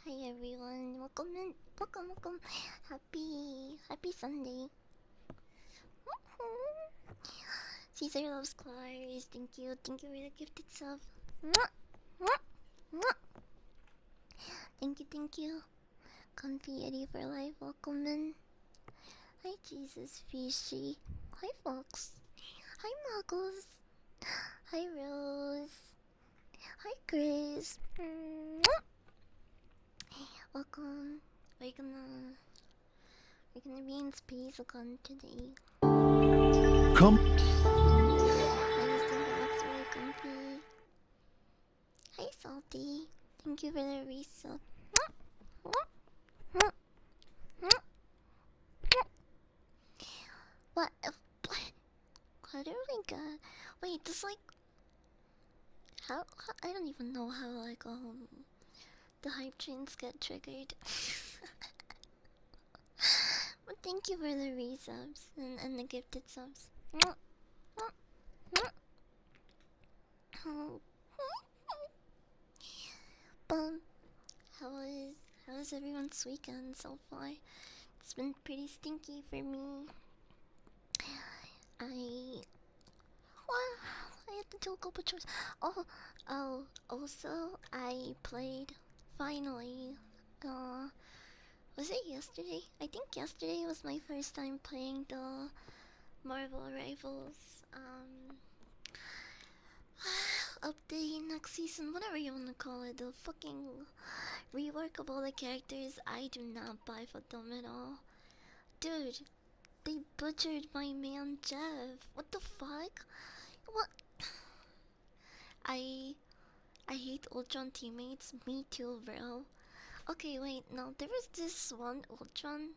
Hi everyone, welcome. Happy Sunday. Caesar loves Clars. Thank you for the gifted sub. Thank you. Comfy Eddie for life, welcome in. Hi Jesus Fishy. Hi Fox. Hi Muggles. Hi Rose. Hi Chris. Welcome. We're gonna be in space again today. Come. I just think it looks really comfy. Hi Salty. Thank you for the resub. What? How do we get? Wait, just like how? I don't even know how the hype trains get triggered. But thank you for the resubs and the gifted subs. But how was everyone's weekend so far? It's been pretty stinky for me. I had to do a couple chores. Also, I played finally. Was it yesterday? I think yesterday was my first time playing the Marvel Rivals update next season, whatever you wanna call it. The fucking rework of all the characters. I do not buy for them at all, dude. They butchered my man Jeff. What the fuck? What? I hate Ultron teammates. Me too, bro. Okay, wait, no, there was this one Ultron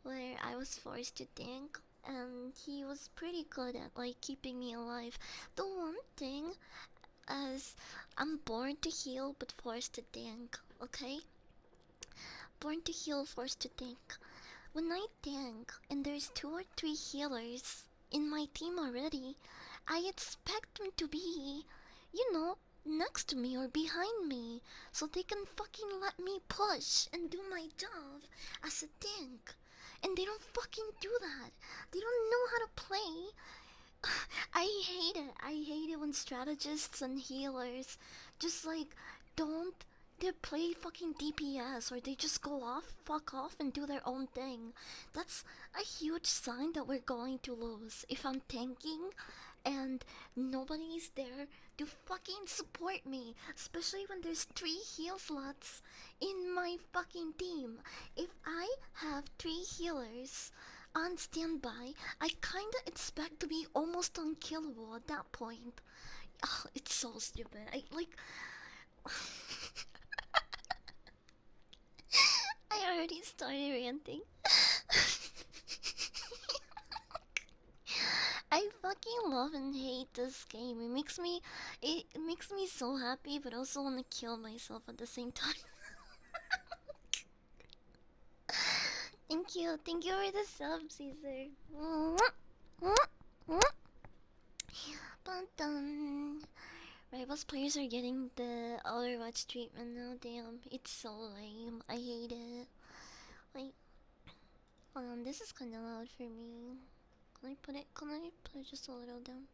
where I was forced to tank, and he was pretty good at like keeping me alive. The one thing is, I'm born to heal but forced to tank. Okay, born to heal, forced to tank. When I tank and there's 2 or 3 healers in my team already, I expect them to be, next to me or behind me, so they can fucking let me push and do my job as a tank. And they don't fucking do that. They don't know how to play. I hate it. I hate it when strategists and healers just like don't they play fucking DPS, or they just go off, fuck off, and do their own thing. That's a huge sign that we're going to lose. If I'm tanking and nobody's there to fucking support me, especially when there's 3 heal slots in my fucking team. If I have 3 healers on standby, I kinda expect to be almost unkillable at that point. Oh, it's so stupid. I like. I already started ranting. I fucking love and hate this game. It makes me so happy, but also want to kill myself at the same time. Thank you for the sub, Caesar. But Rivals players are getting the Overwatch treatment now. Damn, it's so lame. I hate it. Wait, hold on. This is kind of loud for me. Can I put it? Can I put it just a little down?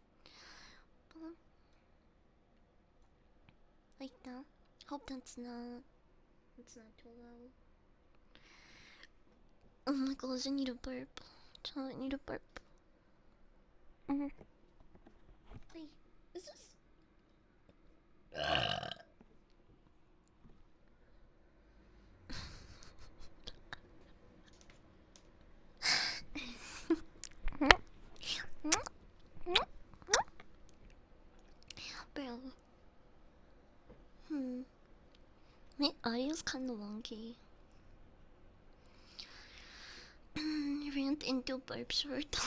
Like that. Hope that's not. It's not too loud. Oh my gosh, I need a burp. I need a burp. Wait, is this? Bro. My audio's kinda wonky. Rant into burp short.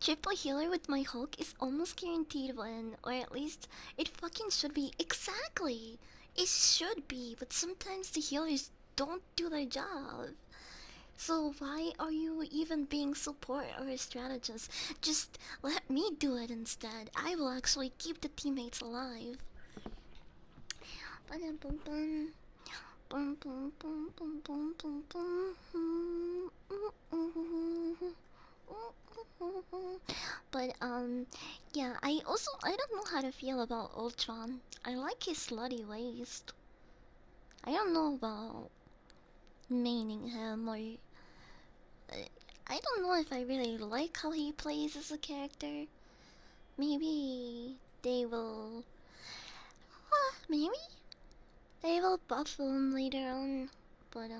Triple healer with my Hulk is almost guaranteed win, or at least it fucking should be. Exactly! It should be, but sometimes the healers don't do their job. So why are you even being support or a strategist? Just let me do it instead. I will actually keep the teammates alive. Bum bum bum. Bum bum bum bum bum bum bum. But yeah. I don't know how to feel about Ultron. I like his slutty waist. I don't know about maining him or I don't know if I really like how he plays as a character. Maybe they will. Maybe they will buff him later on. But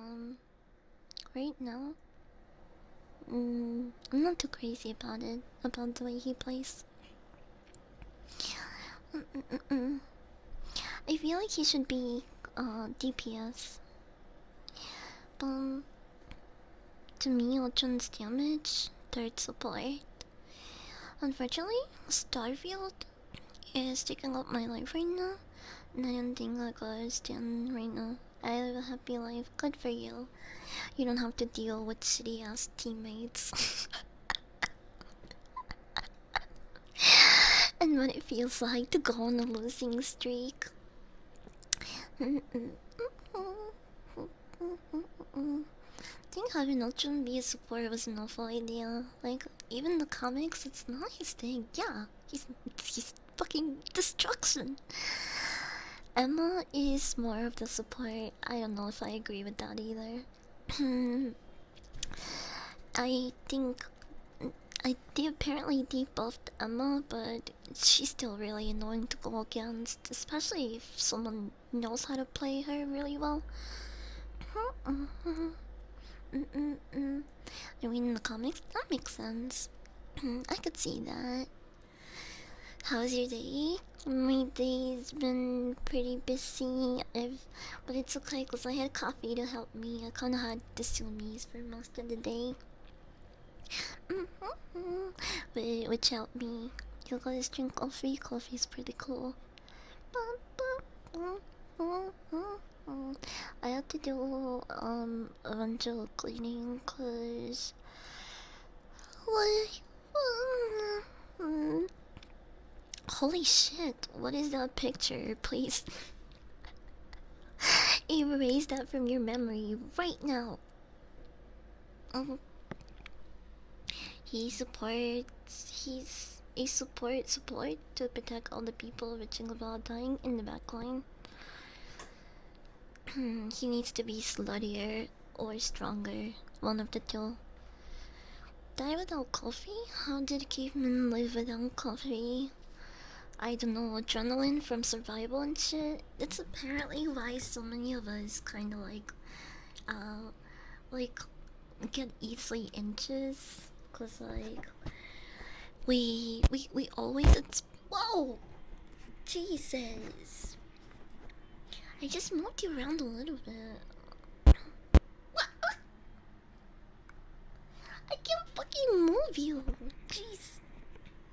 right now, I'm not too crazy about it. About the way he plays. Mm-mm-mm. I feel like he should be DPS. But to me, Ultron's damage, third support. Unfortunately, Starfield is taking up my life right now. And I don't think I gotta stand right now. I live a happy life. Good for you. You don't have to deal with shitty ass teammates. And what it feels like to go on a losing streak. I think having Ultron be a support was an awful idea. Like, even the comics, it's not his thing. Yeah, he's fucking destruction. Emma is more of the support. I don't know if I agree with that either. I think they apparently debuffed Emma, but she's still really annoying to go against, especially if someone knows how to play her really well. I mean, in the comics, that makes sense. I could see that. How's your day? My day's been pretty busy, but it's okay because I had coffee to help me. I kind of had the zoomies for most of the day. Which helped me. You guys drink coffee? Coffee's pretty cool. I had to do a bunch of cleaning cause like holy shit, what is that picture? Please erase that from your memory right now. Um, he's a support to protect all the people reaching about dying in the backline. He needs to be sluttier or stronger, one of the two. Die without coffee? How did cavemen live without coffee? I don't know, adrenaline from survival and shit. That's apparently why so many of us kind of uh, like, get easily inches. Cause like, we always, whoa! Jesus! I just moved you around a little bit. What? I can't fucking move you! Jeez.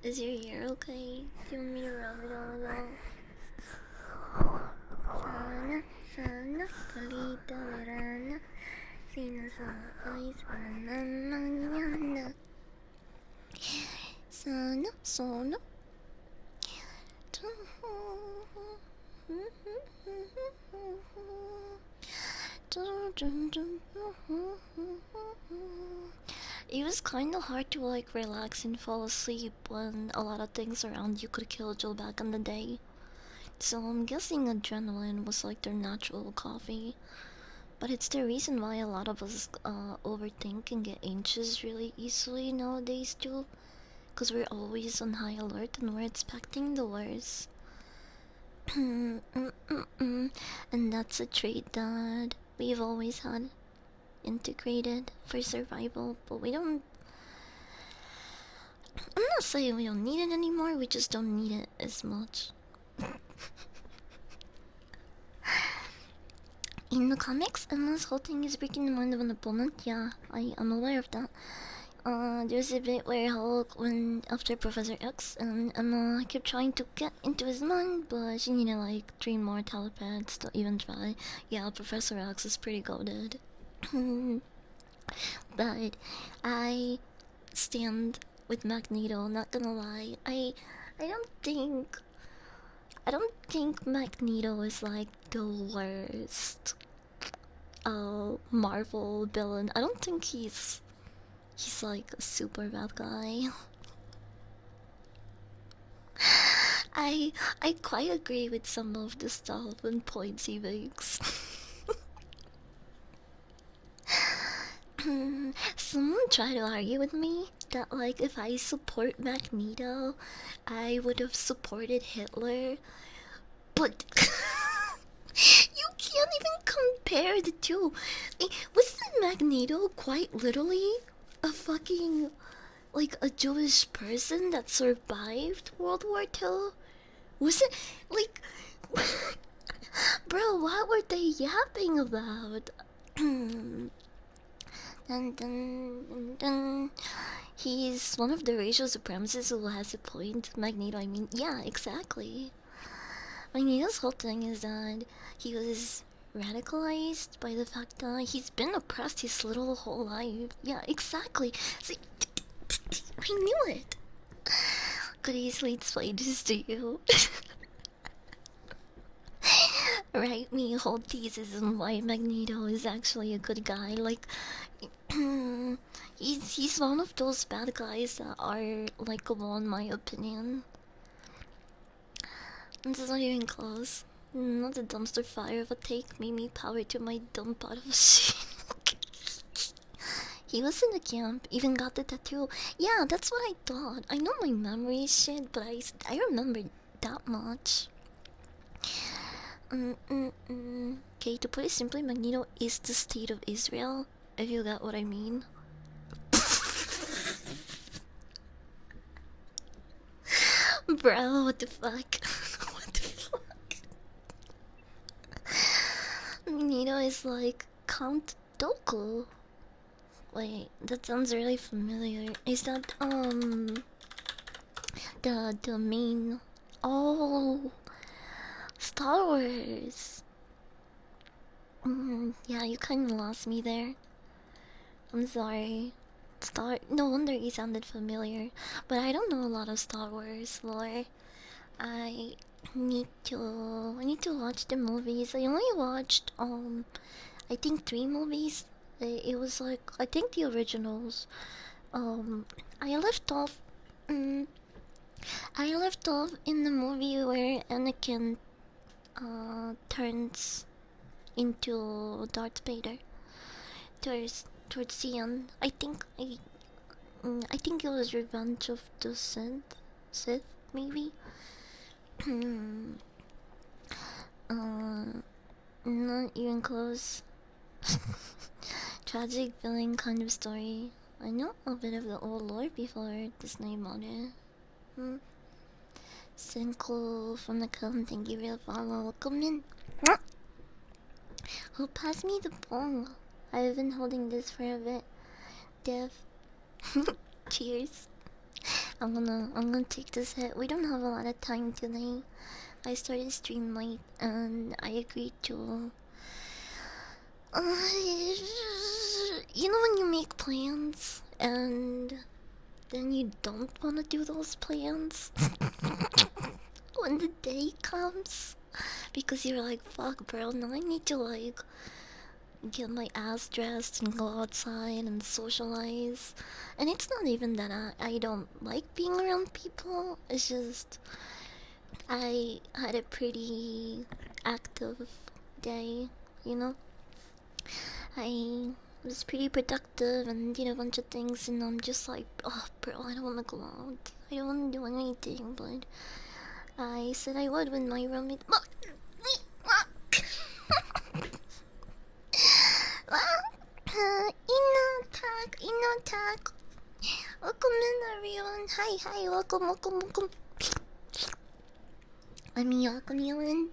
Is your hair okay? Do you want me to rub it all out? Sana, sana, kalita verana. Sinasabi sana mañana. Sana, sana. It was kinda hard to like relax and fall asleep when a lot of things around you could kill Joe back in the day. So I'm guessing adrenaline was like their natural coffee. But it's the reason why a lot of us overthink and get anxious really easily nowadays too. Because we're always on high alert and we're expecting the worst. And that's a trait that we've always had integrated for survival, but we don't. I'm not saying we don't need it anymore, we just don't need it as much. In the comics, Emma's whole thing is breaking the mind of an opponent. Yeah, I'm aware of that. There's a bit where Hulk went after Professor X, and Emma kept trying to get into his mind, but she needed like 3 more telepaths to even try. Yeah, Professor X is pretty goated. But I stand with Magneto, not gonna lie. I don't think I don't think Magneto is like the worst Marvel villain. I don't think he's like a super bad guy. I I quite agree with some of the stuff and points he makes. Someone tried to argue with me that like if I support Magneto, I would have supported Hitler, but you can't even compare the two. Wasn't Magneto quite literally a fucking like a Jewish person that survived World War II? Was it like, bro? What were they yapping about? Dun, dun, dun, dun. He's one of the racial supremacists who has a point. Magneto, I mean, yeah, exactly. Magneto's whole thing is that he was radicalized by the fact that he's been oppressed his little whole life. Yeah, exactly. See, I knew it. Could easily explain this to you. Write me a whole thesis on why Magneto is actually a good guy. Like, he's one of those bad guys that are likable in my opinion. This is not even close. Not a dumpster fire of a take made me power to my dumb pot of shit. He was in the camp, even got the tattoo. Yeah, that's what I thought. I know my memory is shit, but I remember that much. Okay, to put it simply, Magneto is the state of Israel, if you got what I mean. Bro, what the fuck? What the fuck? Magneto is like Count Dooku. Wait, that sounds really familiar. Is that the main? Oh, Star Wars. Yeah, you kind of lost me there. I'm sorry. No wonder he sounded familiar, but I don't know a lot of Star Wars lore. I I need to watch the movies. I only watched I think 3 movies. It was like I think the originals. Um, I left off. Mm, I left off in the movie where Anakin turns into Darth Vader towards the end. I think it was Revenge of the Sith maybe. uh, Not even close. Tragic villain kind of story. I know a bit of the old lore before this name on it. Sinko from the Come, thank you for the follow. Welcome in. Who passed me the bong? I've been holding this for a bit. Dev. Cheers. I'm gonna take this hit. We don't have a lot of time today. I started stream late and I agreed to you know when you make plans and then you don't wanna do those plans when the day comes because you're like, fuck bro, now I need to like get my ass dressed and go outside and socialize. And it's not even that I don't like being around people, it's just I had a pretty active day, you know? I was pretty productive and did a bunch of things, and I'm just like, oh, bro, I don't want to go out. I don't want to do anything, but I said I would when my roommate. Inatak. Welcome in, everyone. Hi, welcome. Let me welcome you in.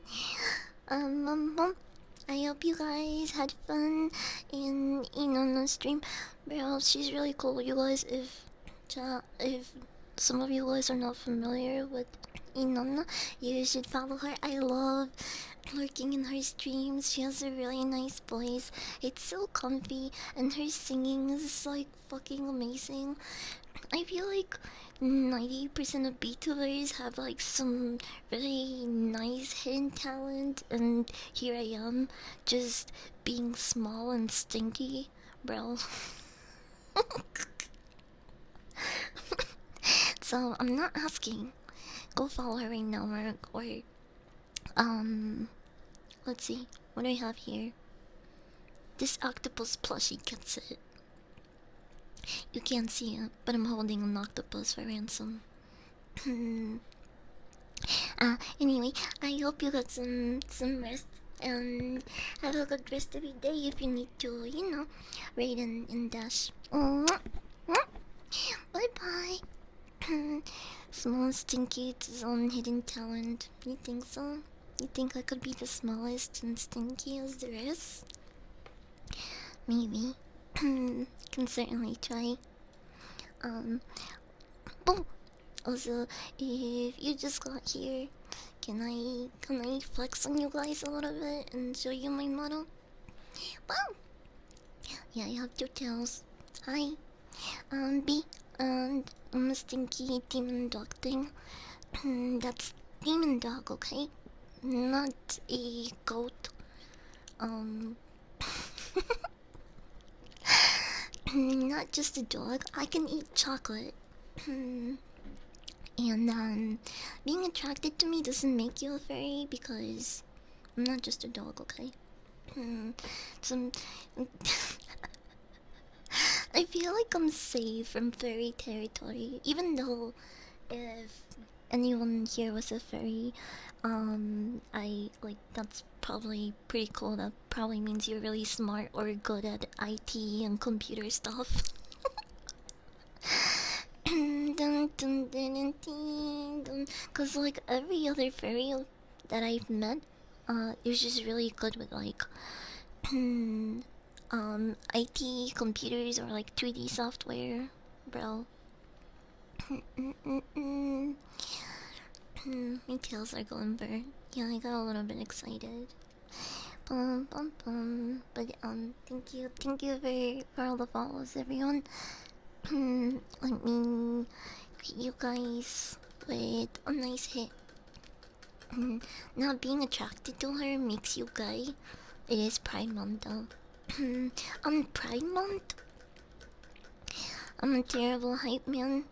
I hope you guys had fun in on the stream. Bro, she's really cool. You guys, if some of you guys are not familiar with You know, no, you should follow her. I love lurking in her streams. She has a really nice voice. It's so comfy, and her singing is like fucking amazing. I feel like 90% of VTubers have like some really nice hidden talent, and here I am, just being small and stinky, bro. So I'm not asking. Go follow her right now, or um, let's see. What do I have here? This octopus plushie gets it. You can't see it, but I'm holding an octopus for ransom. Anyway, I hope you got some rest and have a good rest of your day if you need to, raid and dash. Bye bye. Small Stinky, it's his own hidden talent. You think so? You think I could be the smallest and stinky as there is? Maybe. Can certainly try. Oh, also, if you just got here, can I flex on you guys a little bit and show you my model? Wow! Yeah, I have two tails. Hi. B, and I'm a stinky demon dog thing. That's demon dog, okay? Not a goat. Um, not just a dog. I can eat chocolate. And being attracted to me doesn't make you a fairy because I'm not just a dog, okay? Some. I feel like I'm safe from fairy territory, even though if anyone here was a fairy, I like that's probably pretty cool. That probably means you're really smart or good at IT and computer stuff. Cause like every other fairy that I've met, is just really good with like IT computers or like 3D software, bro. My tails are going burnt. Yeah, I got a little bit excited. But thank you for all the follows, everyone. Let me greet you guys with a nice hit. Not being attracted to her makes you gay. It is Pride Month though. On Pride Month, I'm a terrible hype man.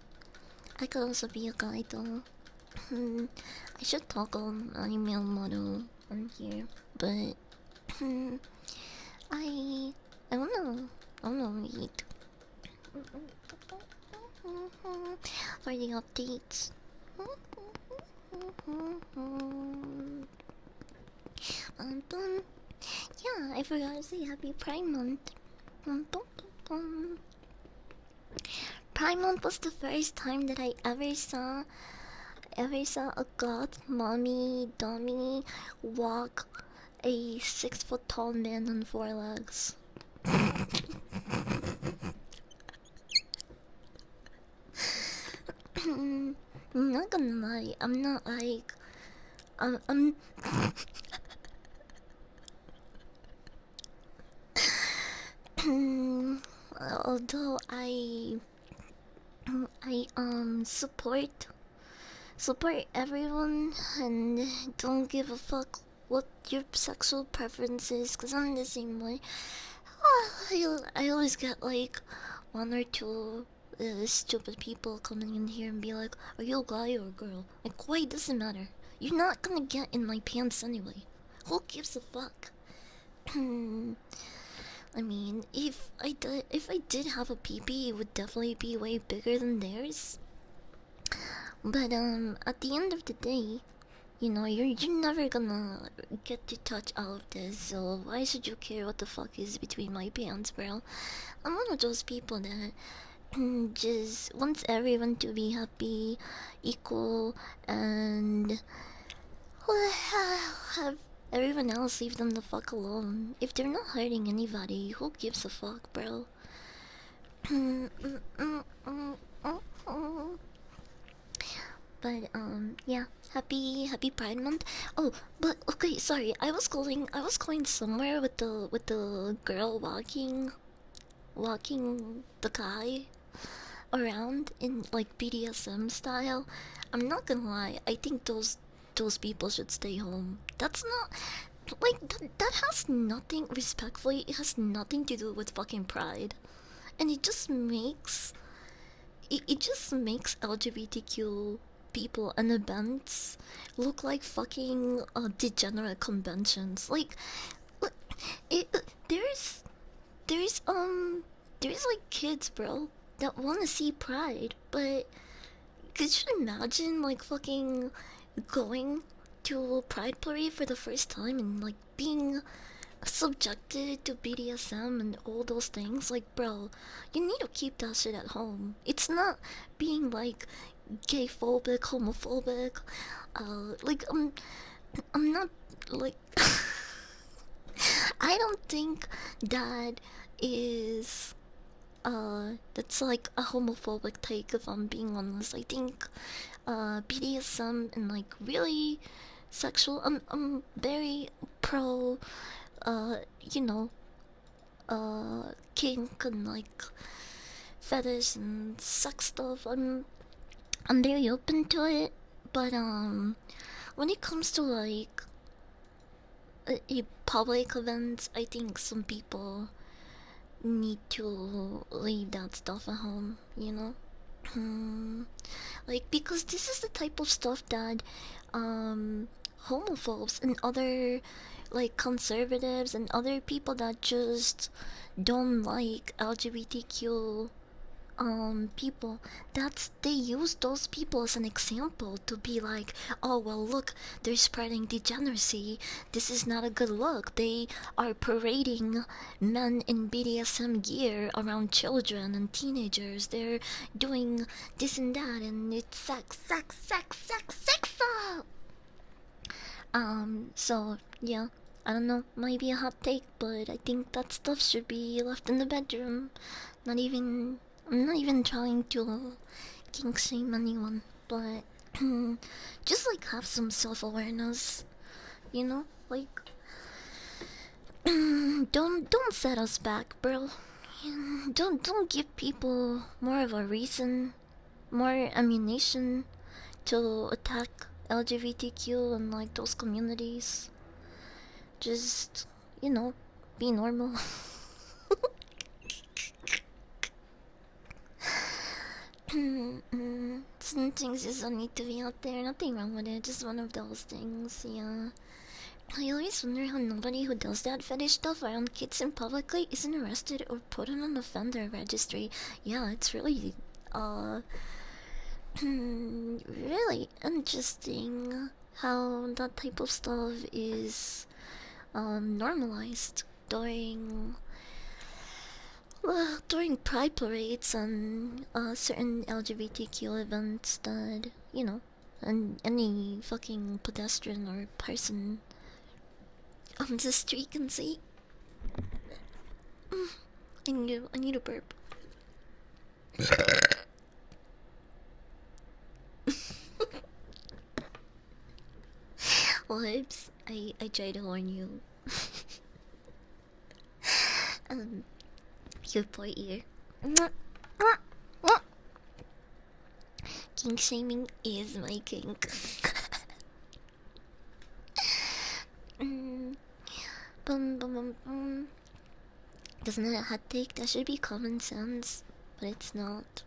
I could also be a guy though. I should toggle my male model on here, but I wanna wait for the updates. Yeah, I forgot to say Happy Pride Month. Pride Month was the first time that I ever saw a goth mommy dummy walk a 6 foot tall man on four legs. Not gonna lie, I'm not like I'm although I support everyone and don't give a fuck what your sexual preference is, cause I'm the same way. I always get like one or two stupid people coming in here and be like, "Are you a guy or a girl?" Like, why doesn't matter? You're not gonna get in my pants anyway. Who gives a fuck? I mean, if I did have a peepee, it would definitely be way bigger than theirs. But at the end of the day, you're never gonna get to touch all of this. So why should you care what the fuck is between my pants, bro? I'm one of those people that just wants everyone to be happy, equal, and have everyone else leave them the fuck alone. If they're not hurting anybody, who gives a fuck, bro? But yeah, happy Pride Month. Oh, but okay, sorry. I was going somewhere with the girl walking the guy around in like BDSM style. I'm not gonna lie. I think those people should stay home. That's not like that has nothing respectfully. It has nothing to do with fucking pride, and it just makes LGBTQ people and events look like fucking degenerate conventions. Like, look, it, there's there's like kids, bro, that want to see Pride, but could you imagine like fucking going to a Pride parade for the first time and like being subjected to BDSM and all those things? Like, bro, you need to keep that shit at home. It's not being like gay phobic, homophobic. Like I'm not like I don't think that is that's like a homophobic take, if I'm being honest. I think BDSM and like really sexual. I'm very pro you know, kink and like fetish and sex stuff. I'm very open to it, but when it comes to like a public events, I think some people need to leave that stuff at home. You know, like because this is the type of stuff that homophobes and other like conservatives and other people that just don't like LGBTQ people, that's they use those people as an example to be like, oh well, look, they're spreading degeneracy, this is not a good look, they are parading men in BDSM gear around children and teenagers, they're doing this and that, and it's sex. So yeah, I don't know, might be a hot take, but I think that stuff should be left in the bedroom. Not even, I'm not even trying to kink shame anyone, but just like have some self awareness, you know? Like, don't set us back, bro. Don't give people more of a reason, more ammunition to attack LGBTQ and like those communities. Just, you know, be normal. Some things just don't need to be out there. Nothing wrong with it. Just one of those things. Yeah. I always wonder how nobody who does that fetish stuff around kids in publicly isn't arrested or put on an offender registry. Yeah, it's really, uh, really interesting how that type of stuff is, normalized during during pride parades and certain LGBTQ events that, you know, and any fucking pedestrian or person on the street can see. I need a burp. Whoops, I tried to warn you. um, your poor ear. Kink shaming is my kink. Bum. That's not a hot take. That should be common sense, but it's not.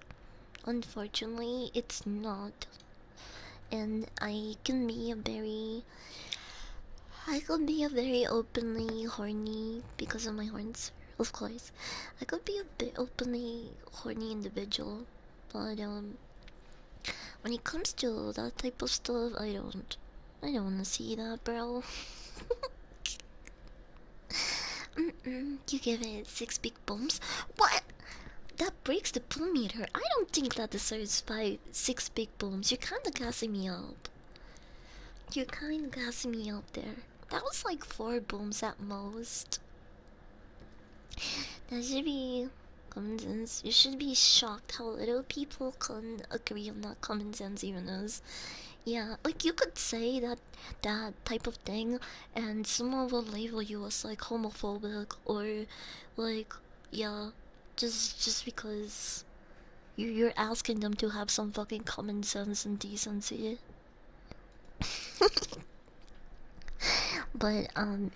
Unfortunately, it's not. And I could be a very openly horny because of my horns, of course. I could be a bit openly horny individual, but when it comes to that type of stuff, I don't wanna see that, bro. You give it 6 big bumps? What? That breaks the boom meter. I don't think that deserves 6 big booms. You're kinda gassing me up. You're kinda gassing me up there. That was like 4 booms at most. That should be Common sense. You should be shocked how little people can agree on that common sense even is. Yeah, like you could say that type of thing, and someone will label you as like homophobic or like yeah, just because you're asking them to have some fucking common sense and decency. But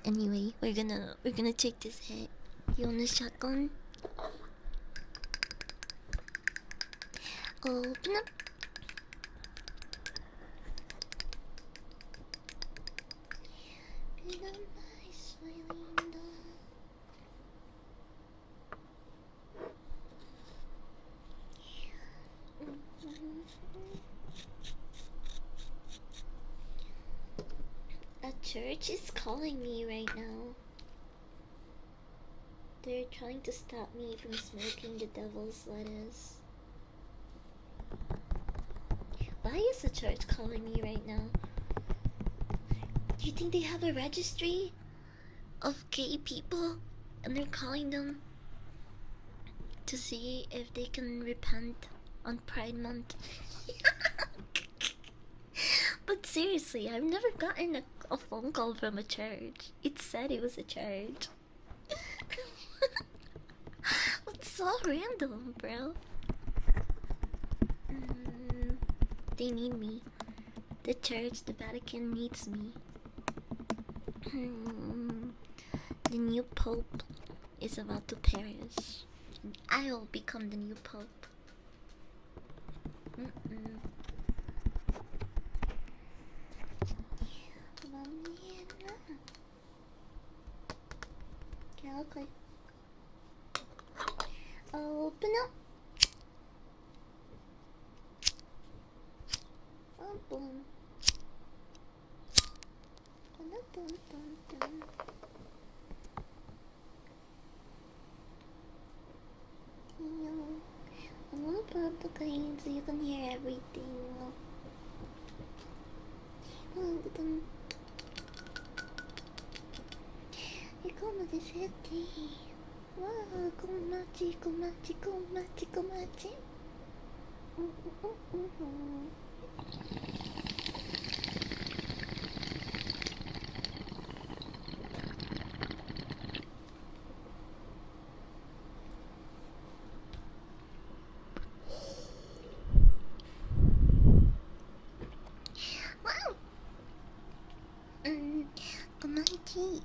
anyway, we're gonna take this hit. You want a shotgun? Open up. A church is calling me right now. They're trying to stop me from smoking the devil's lettuce. Why is the church calling me right now? Do you think they have a registry of gay people and they're calling them to see if they can repent on Pride Month? But seriously, I've never gotten a phone call from a church. It said it was a church. It's so random, bro. They need me. The church, the Vatican needs me. The new pope is about to perish. And I'll become the new pope. Okay. Open up. Boom. I'm gonna put up the curtain so you can hear everything. Come this city. Wow, komachi, komachi, komachi, komachi. Wow. Komachi.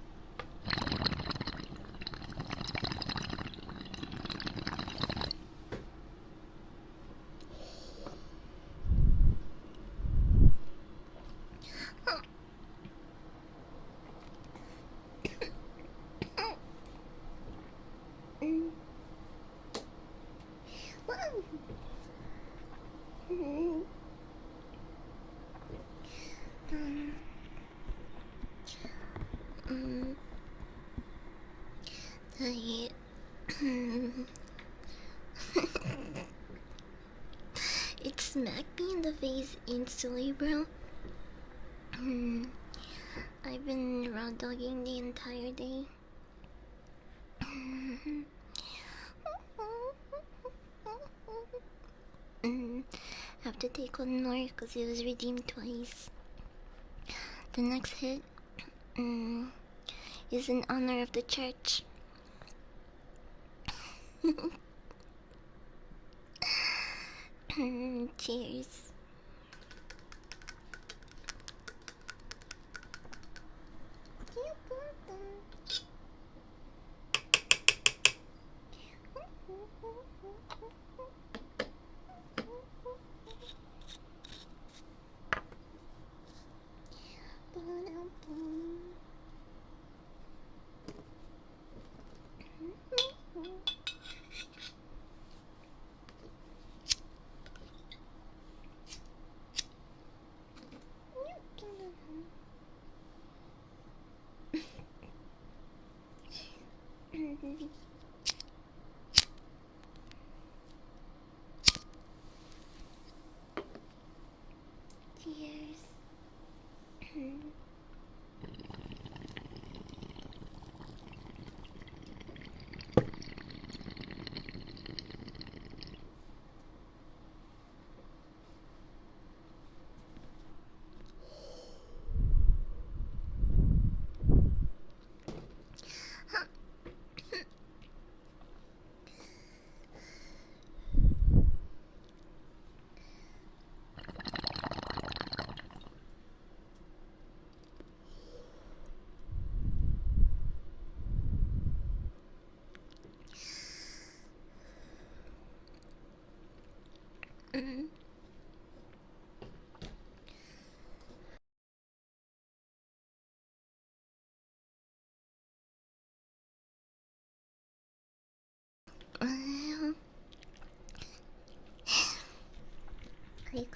It smacked me in the face instantly, bro. I've been raw dogging the entire day. Have to take one more because it was redeemed twice. The next hit is in honor of the church. Cheers. Cheers.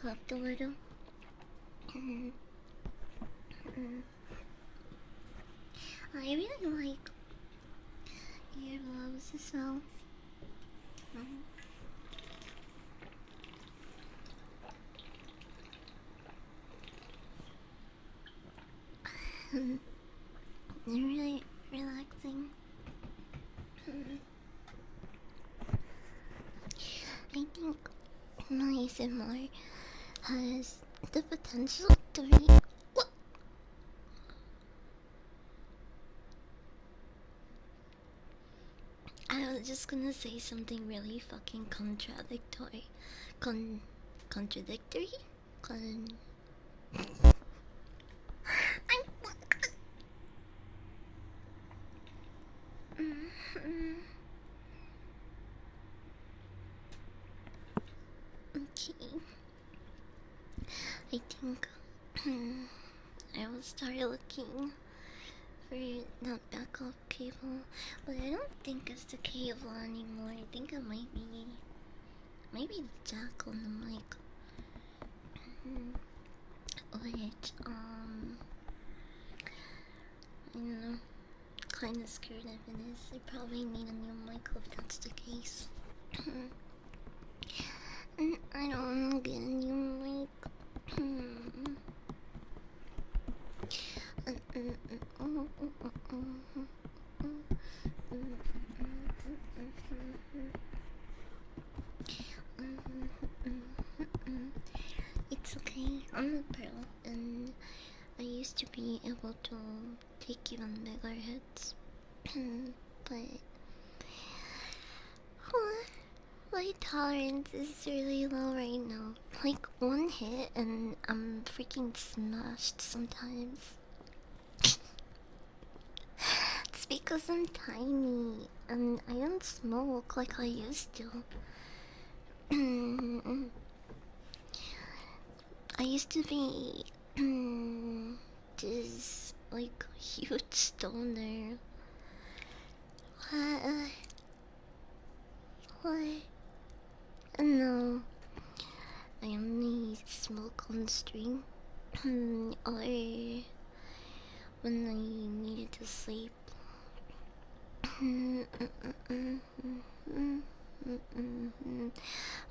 clapped a little. I really like earlobes as well. They're really relaxing. I think my ASMR has the potential to be. I was just gonna say something really fucking contradictory. Contradictory? I'm. Okay. I think I will start looking for that backup cable, but I don't think it's the cable anymore. I think it might be maybe the jack on the mic. Which I don't know, kinda scared if it is. I probably need a new mic if that's the case. And I don't wanna get a new mic. It's okay, I'm a pro, and I used to be able to take even bigger hits. But my tolerance is really low right now. Like one hit and I'm freaking smashed sometimes. It's because I'm tiny and I don't smoke like I used to. I used to be this like huge stoner. What? No, I only smoke on stream or when I needed to sleep. Or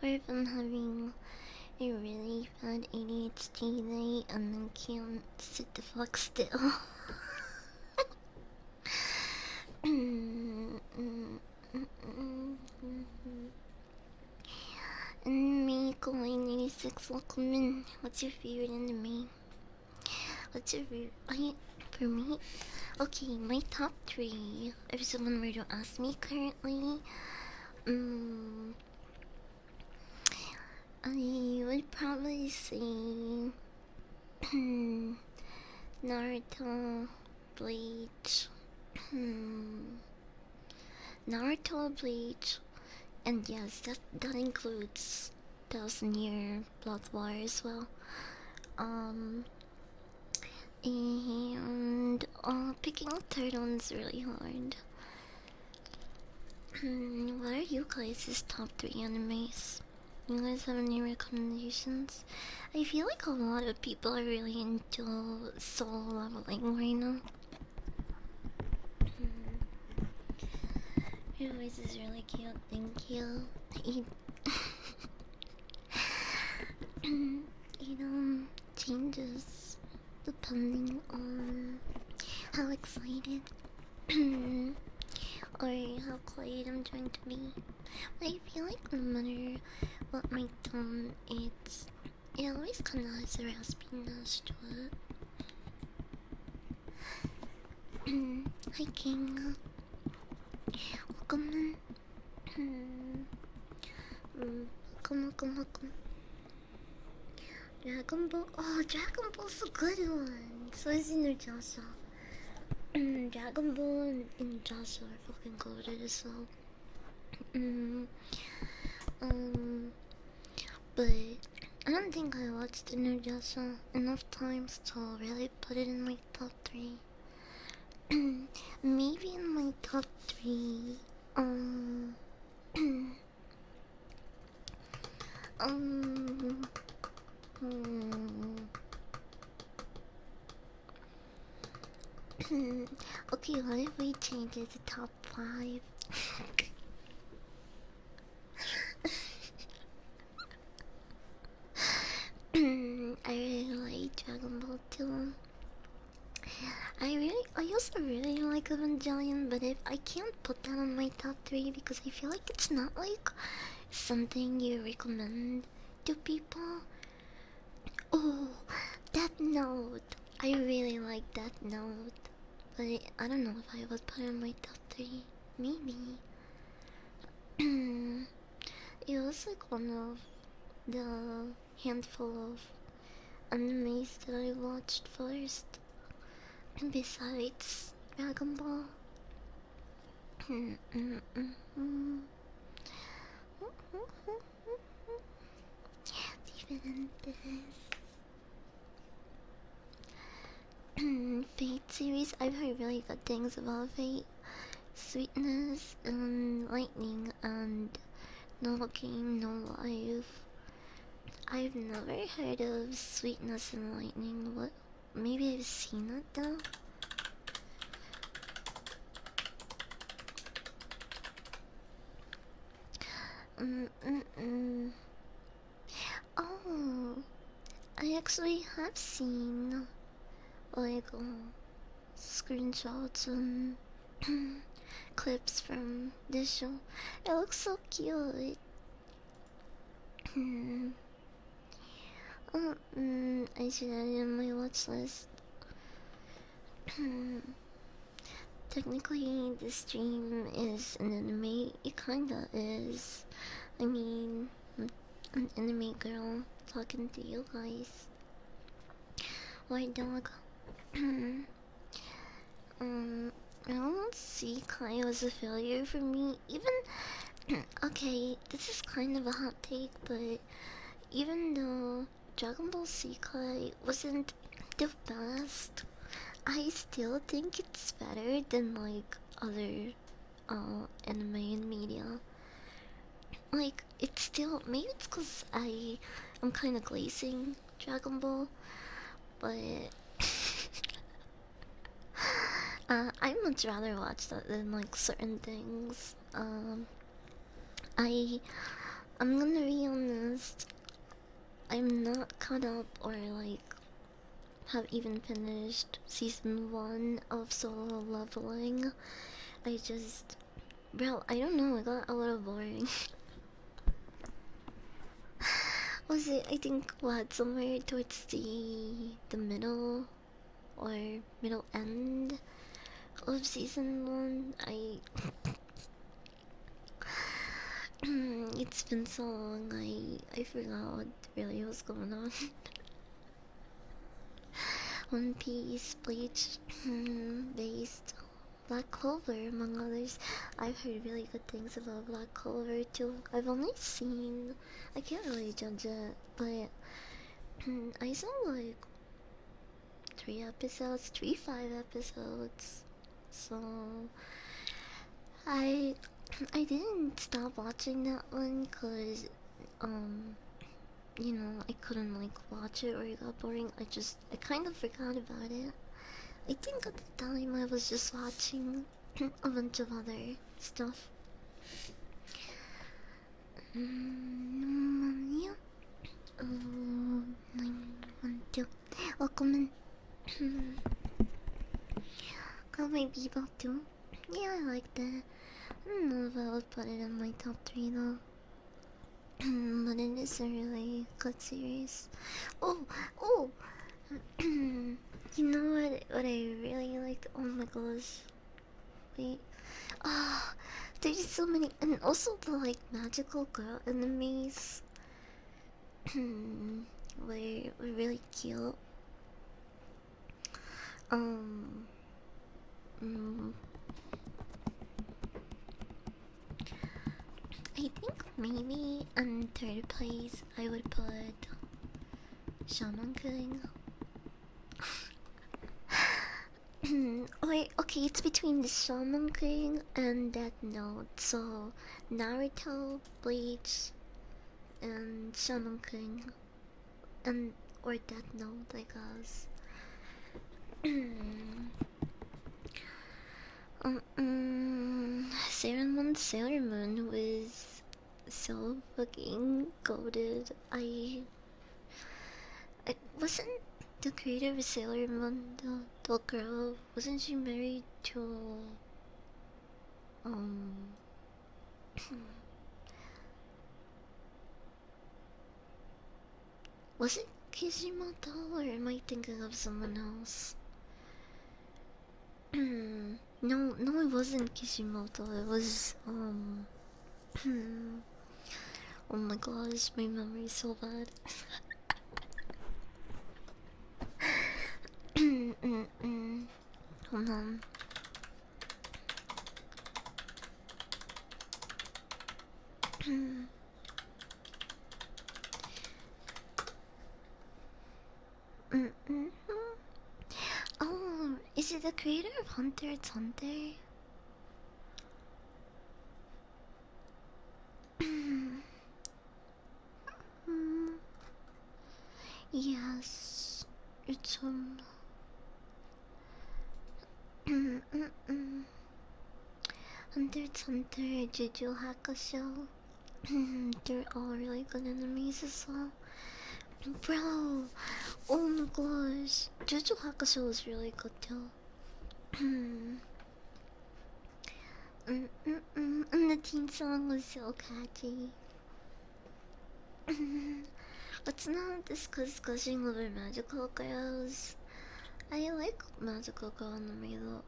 if I'm having a really bad ADHD day and then can't sit the fuck still. Anime going 86, welcome in. What's your favorite anime? What's your favorite? For me? Okay, my top 3. If someone were to ask me currently, I would probably say Naruto, Bleach, Naruto, Bleach, and yes, that includes Thousand Year Blood War as well. And picking a third one's really hard. What are you guys' top 3 animes? You guys have any recommendations? I feel like a lot of people are really into soul leveling right now. Your voice is really cute, thank you. It changes depending on how excited or how quiet I'm trying to be. But I feel like no matter what my tone is, it always kinda has a raspiness to it. Hi King. Welcome in. Welcome. Dragon Ball. Oh, Dragon Ball's a good one. So is Inuyasha. Dragon Ball and Inuyasha are fucking goated as well. But I don't think I watched Inuyasha enough times to really put it in my top 3. Maybe in my top 3. Okay, what if we change it to top 5? I really like Dragon Ball too. I also really like Evangelion, but if I can't put that on my top 3 because I feel like it's not like something you recommend to people. Oh, that note. I really like that note. But I don't know if I would put it in my top 3. Maybe. It was like one of the handful of animes that I watched first. Besides Dragon Ball. Fate series, I've heard really good things about Fate. Sweetness and lightning and no game, no life. I've never heard of Sweetness and Lightning. What? Maybe I've seen it though. Oh, I actually have seen like screenshots and clips from this show. It looks so cute. I should add it in my watch list. Technically, this stream is an anime. It kinda is. I mean, an anime girl talking to you guys. White dog. I don't see Kai was a failure for me. Even okay, this is kind of a hot take, but even though Dragon Ball Kai wasn't the best, I still think it's better than like other anime and media. Like it's still, maybe it's cause I'm kind of glazing Dragon Ball, but I'd much rather watch that than like certain things. I I'm gonna be honest. I'm not caught up or like have even finished season 1 of Solo Leveling. I just, bro, I don't know. It got a little boring. Was it? I think what, somewhere towards the middle or middle end of season 1. It's been so long. I forgot what really was going on. One Piece, Bleach, based, Black Clover, among others. I've heard really good things about Black Clover too. I've only seen, I can't really judge it, but I saw like 5 episodes. So I I didn't stop watching that one cause you know, I couldn't like watch it or it got boring. I kind of forgot about it. I think at the time I was just watching a bunch of other stuff. Yeah. 912. Welcome in. Got my Bebop too. Yeah, I like that. I don't know if I would put it in my top 3 though. But it is a really good series. Oh, oh! You know what I really like? Oh my gosh. Wait. Ah, there's so many. And also the like magical girl enemies. were really cute. Um. mm, I think maybe in third place I would put Shaman King. Wait, okay, it's between the Shaman King and Death Note. So Naruto, Bleach, and Shaman King. and or Death Note, I guess. Sailor Moon was so fucking goated. I wasn't the creator of Sailor Moon, the girl, wasn't she married to um was it Kishimoto, or am I thinking of someone else? No, it wasn't Kishimoto. It was oh my gosh, my memory is so bad. Hold on. Oh, is it the creator of Hunter x Hunter? Yes, it's Hunter x Hunter, Juju Hakusho. They're all really good enemies as well. Bro, oh my gosh, Juju Hakusho is really good too. And the teen song was so catchy. Let's not discuss gushing over magical girls. I like magical girl anime though.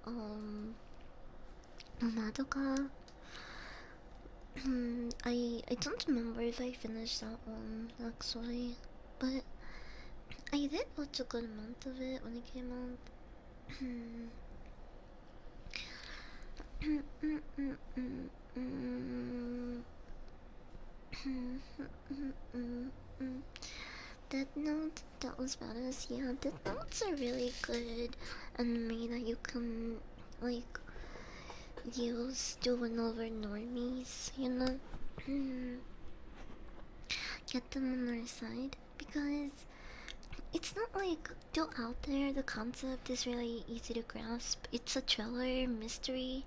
Madoka. I don't remember if I finished that one actually, but I did watch a good amount of it when it came out. Death Note, that was badass. Yeah, Death Note's a really good anime that you can like use to win over normies, you know? Get them on our side, because it's not like too out there. The concept is really easy to grasp. It's a thriller mystery.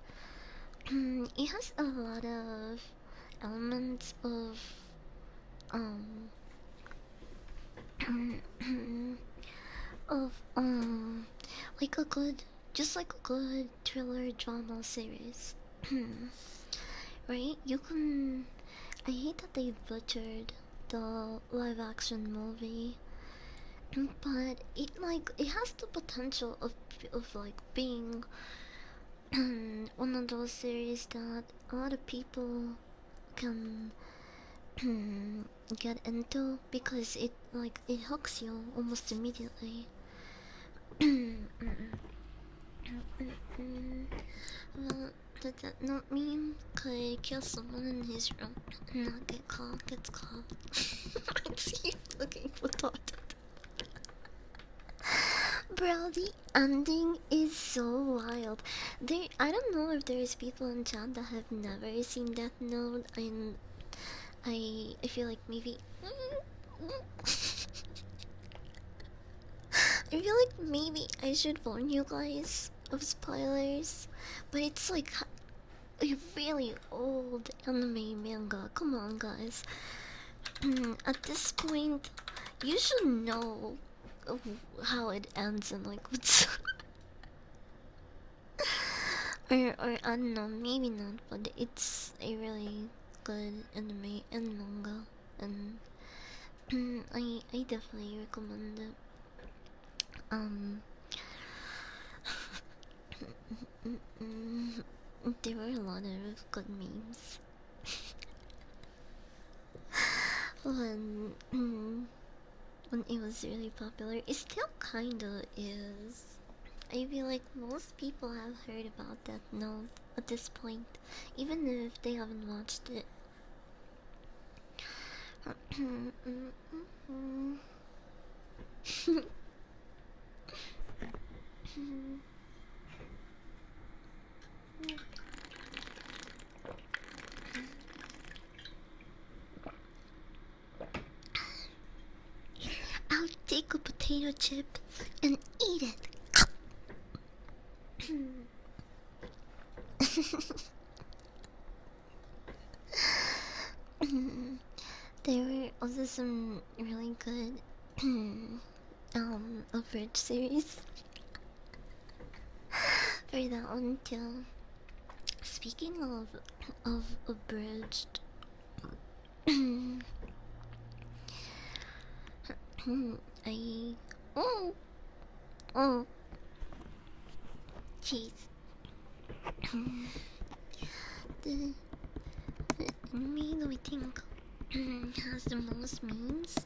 It has a lot of elements of um of like a good, just like a good thriller drama series. Right? You can. I hate that they butchered the live action movie, but it has the potential of like being one of those series that a lot of people can get into, because it hooks you almost immediately. Well, did that not mean could kill someone in his room and not gets caught? I see you looking retarded. Bro, the ending is so wild. I don't know if there's people in chat that have never seen Death Note, and I feel like maybe I feel like maybe I should warn you guys of spoilers, but it's like a really old anime manga. Come on, guys. At this point, you should know how it ends and like what's or I don't know, maybe not, but it's a really good anime and manga, and I definitely recommend it. There were a lot of good memes when it was really popular. It still kinda is. I feel like most people have heard about Death Note at this point, even if they haven't watched it. I'll potato chip and eat it. There were also some really good abridged series for that one too. Speaking of abridged, I oh oh jeez. The anime that we think has the most memes.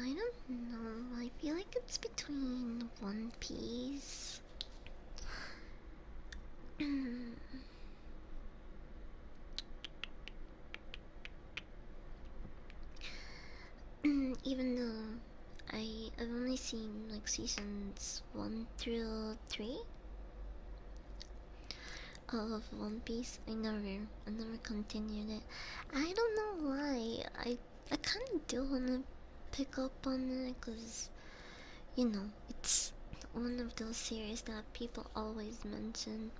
I don't know. I feel like it's between One Piece. Even though I've only seen like seasons 1 through 3 of One Piece. I never continued it. I don't know why. I kind of do wanna pick up on it, cause you know it's one of those series that people always mention.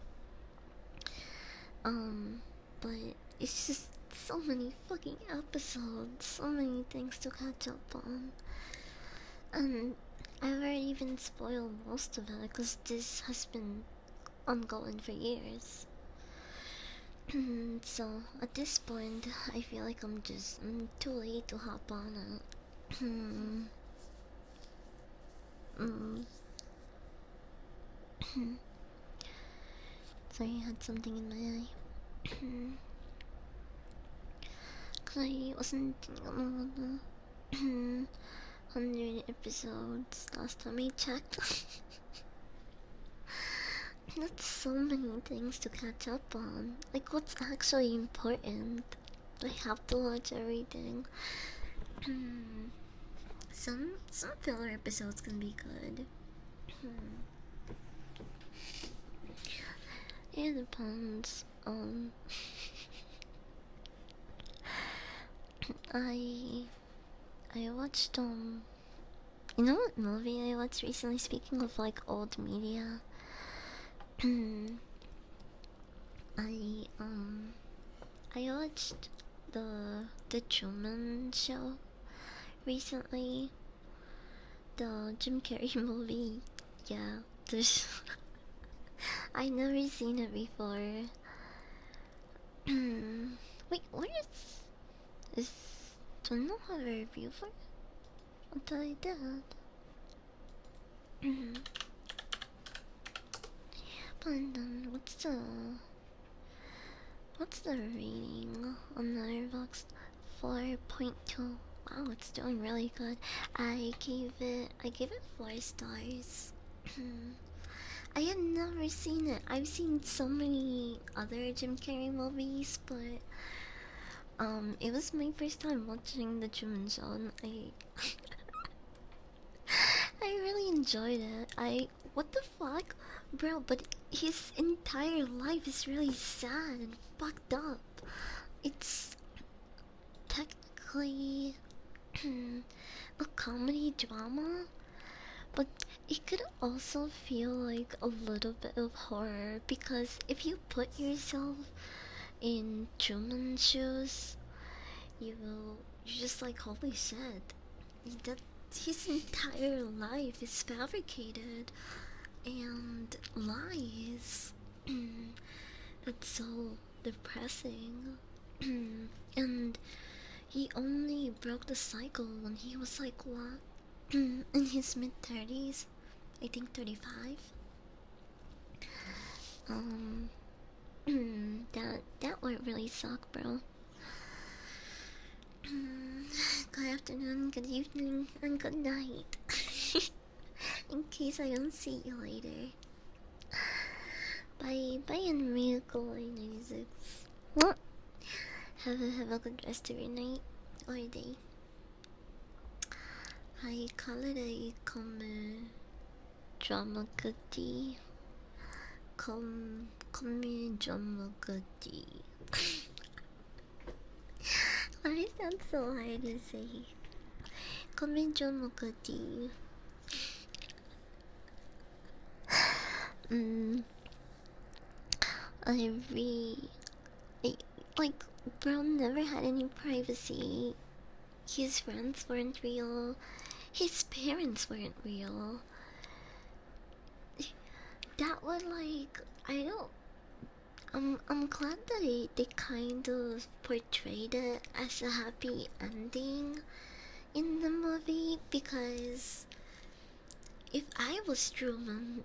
But it's just so many fucking episodes, so many things to catch up on, and I've already been spoiled most of it, cause this has been ongoing for years. So at this point, I feel like I'm too late to hop on it. Sorry, I had something in my eye. Cause I wasn't thinking about the 100 episodes last time I checked. That's so many things to catch up on. Like, what's actually important? I have to watch everything. some filler episodes can be good. It depends. I watched you know what movie I watched recently? Speaking of like old media, I I watched the Truman Show recently. The Jim Carrey movie. Yeah, there's I never seen it before. Wait, what is do I not have a review for it? I thought I did. But then what's the rating on Letterboxd? 4.2. Wow, it's doing really good. I gave it 4 stars. I had never seen it. I've seen so many other Jim Carrey movies, but it was my first time watching the Truman Show, and I really enjoyed it. What the fuck, bro? But his entire life is really sad and fucked up. It's technically a comedy drama, but it could also feel like a little bit of horror, because if you put yourself in Truman's shoes, you're just like, holy shit, that his entire life is fabricated and lies. That's so depressing. And he only broke the cycle when he was like, what? In his mid-30s, I think 35. Um, that would really suck, bro. Good afternoon, good evening, and good night. In case I don't see you later. Bye, and Miracle 96. What? Have a good rest of your night or day. I call it a drama goodie. Come drama goodie. Why is that so hard to say? Comment 좀 먹었지. Mm, I really, I, like, bro never had any privacy. His friends weren't real. His parents weren't real. That was like, I don't. I'm glad that they kind of portrayed it as a happy ending in the movie, because if I was Truman,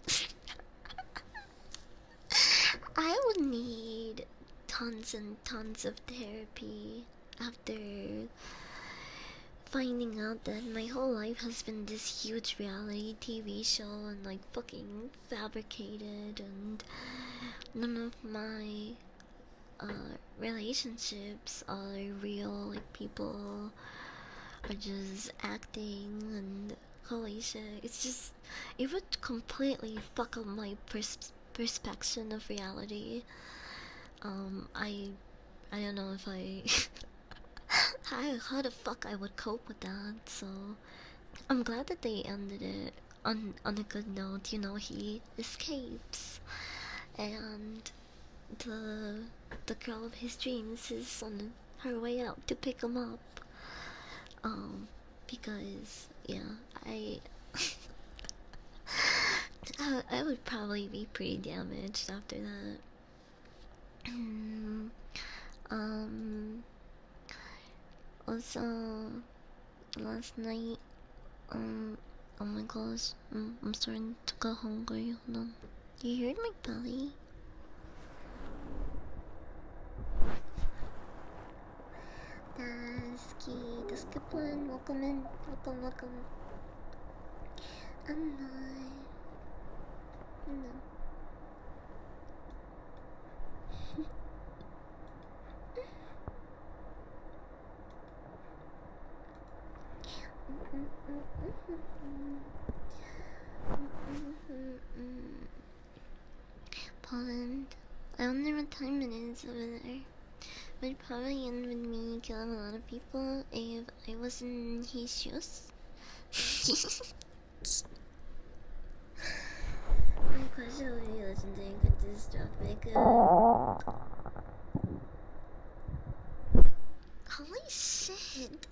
I would need tons and tons of therapy after finding out that my whole life has been this huge reality TV show and like fucking fabricated, and none of my relationships are real. Like, people are just acting, and holy shit, it's just, it would completely fuck up my perception of reality. I don't know if I how the fuck I would cope with that. So I'm glad that they ended it on a good note. You know, he escapes, and the the girl of his dreams is on her way out to pick him up. Because yeah, I would probably be pretty damaged after that. um, Also, last night, oh my gosh, I'm starting to get hungry. Hold on. You heard my belly? Dasky, Daskiplan, welcome in. Welcome, welcome. I'm not. No. Poland. I don't know what time it is over there. Would probably end with me killing a lot of people if I was in his shoes. My question would be listening to this stuff because holy shit!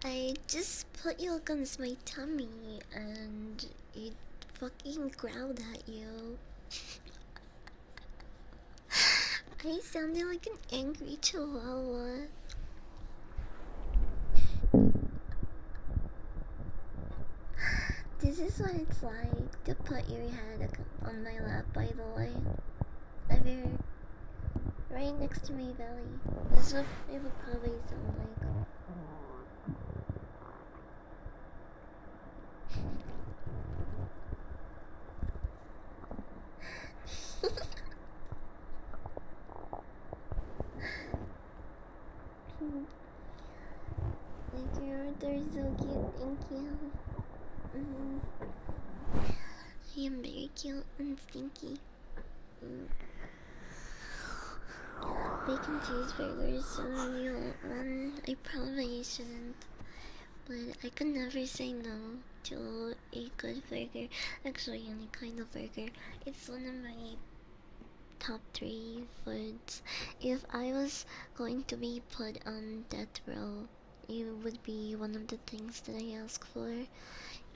I just put you against my tummy and it fucking growled at you. I sounded like an angry chihuahua. This is what it's like to put your head on my lap, by the way. Ever right next to my belly. This is what it would probably sound like. Like, they're so cute, thank you. I am very cute and stinky. Bacon cheeseburgers, so you want one? I probably shouldn't, but I could never say no to a good burger. Actually, any kind of burger. It's one of my top 3 foods. If I was going to be put on death row, it would be one of the things that I ask for.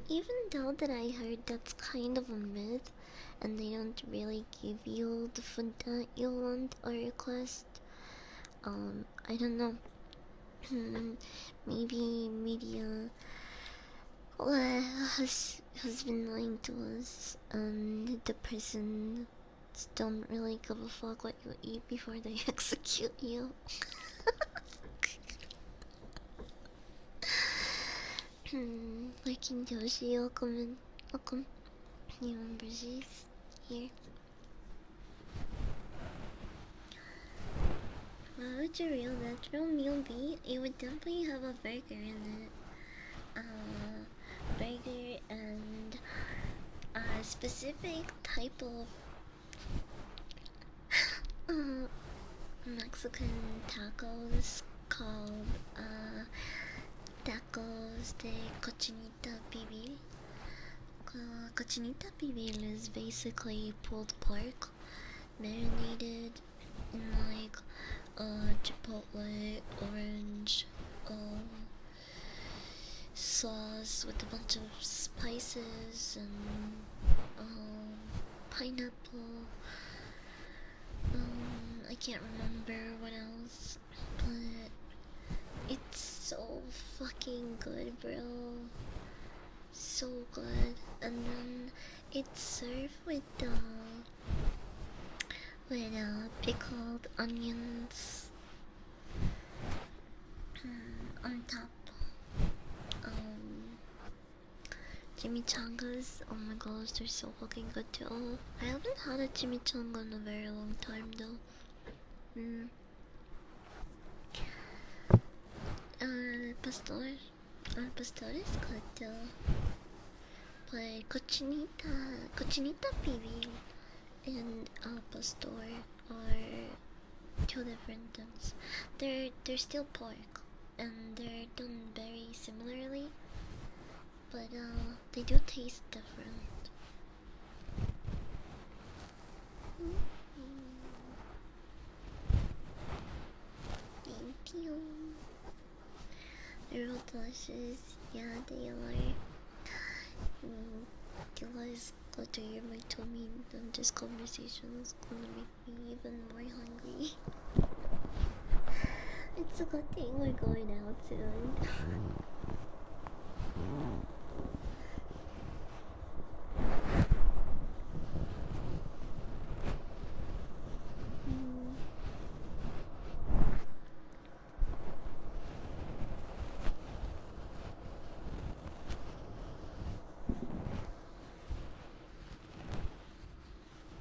Even though that I heard that's kind of a myth, and they don't really give you the food that you want or request. I don't know. Maybe media has been lying to us, and the person don't really give a fuck what you eat before they execute you. Working Yoshi, welcome in. Welcome. New members here. What would your real natural meal be? It would definitely have a burger in it. Burger and a specific type of Mexican tacos called tacos de cochinita pibil. Cochinita pibil is basically pulled pork marinated in like chipotle orange sauce with a bunch of spices and pineapple. I can't remember what else, but it's so fucking good, bro. So good. And then it's served with pickled onions on top. Chimichangas, oh my gosh, they're so fucking good too. I haven't had a chimichanga in a very long time though. Pastor is good too. But cochinita pibil and pastor are two different things. They're still pork and they're done very similarly, but they do taste different. Thank you. They're real delicious. Yeah, they are. Guys, glad to hear my tummy, and this conversation is gonna make me even more hungry. It's a good thing we're going out soon.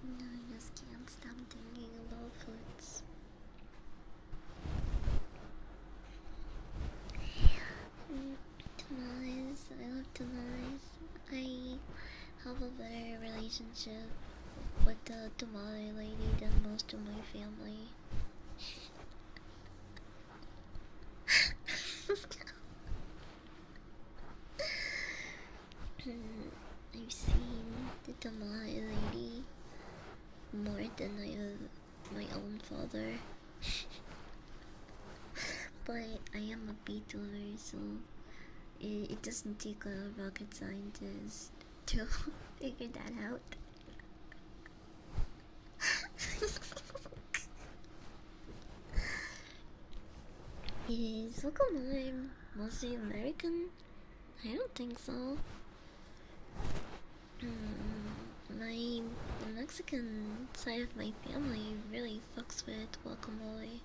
No, I just can't stop thinking about foods. Tamales, I love tamales. I have a better relationship with the tamale lady than most of my family. I've seen the tamale lady more than I have my own father. But I am a beetler, so it doesn't take a rocket scientist to figure that out. It is. Look, I'm mostly American. I don't think so. My the Mexican side of my family really fucks with guacamole.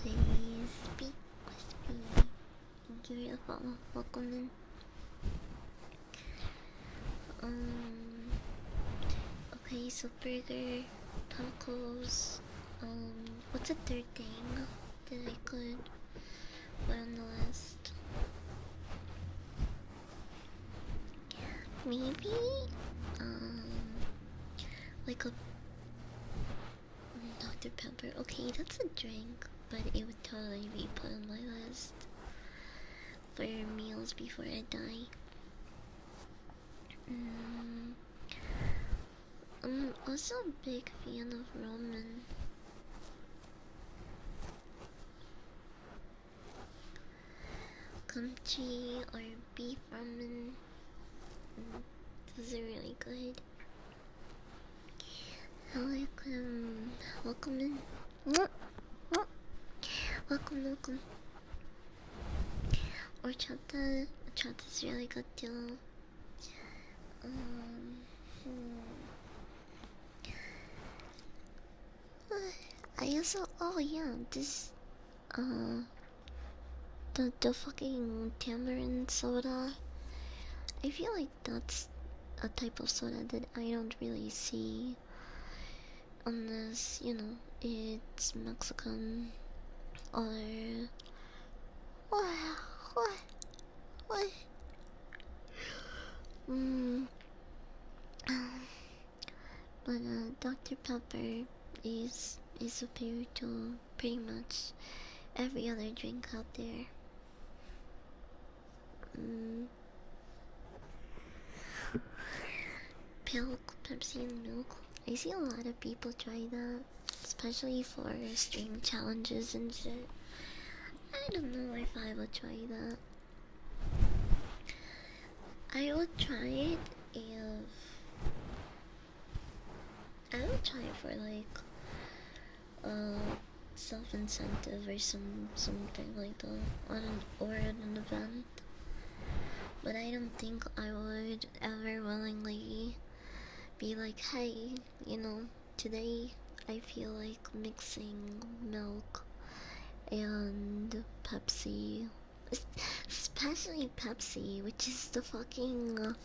Crispy, crispy. Thank you for your follow. Welcome in. Okay, so burger, tacos. What's the third thing that I could put on the list? Maybe, like a Dr. Pepper. Okay, that's a drink, but it would totally be put on my list for meals before I die. I'm also a big fan of ramen. Kimchi or beef ramen. Those are really good. Welcome in. Welcome. Horchata's really good too. I also, oh yeah, this, the fucking tamarind soda. I feel like that's a type of soda that I don't really see unless, you know, it's Mexican or what what what mm, but Dr. Pepper is superior to pretty much every other drink out there. Mm, milk, Pepsi and milk. I see a lot of people try that, especially for stream challenges and shit. I don't know if I would try that. I would try it if I would try it for like self incentive or something like that or at an event. But I don't think I would ever willingly be like, hey, you know, today I feel like mixing milk and Pepsi, especially Pepsi, which is the fucking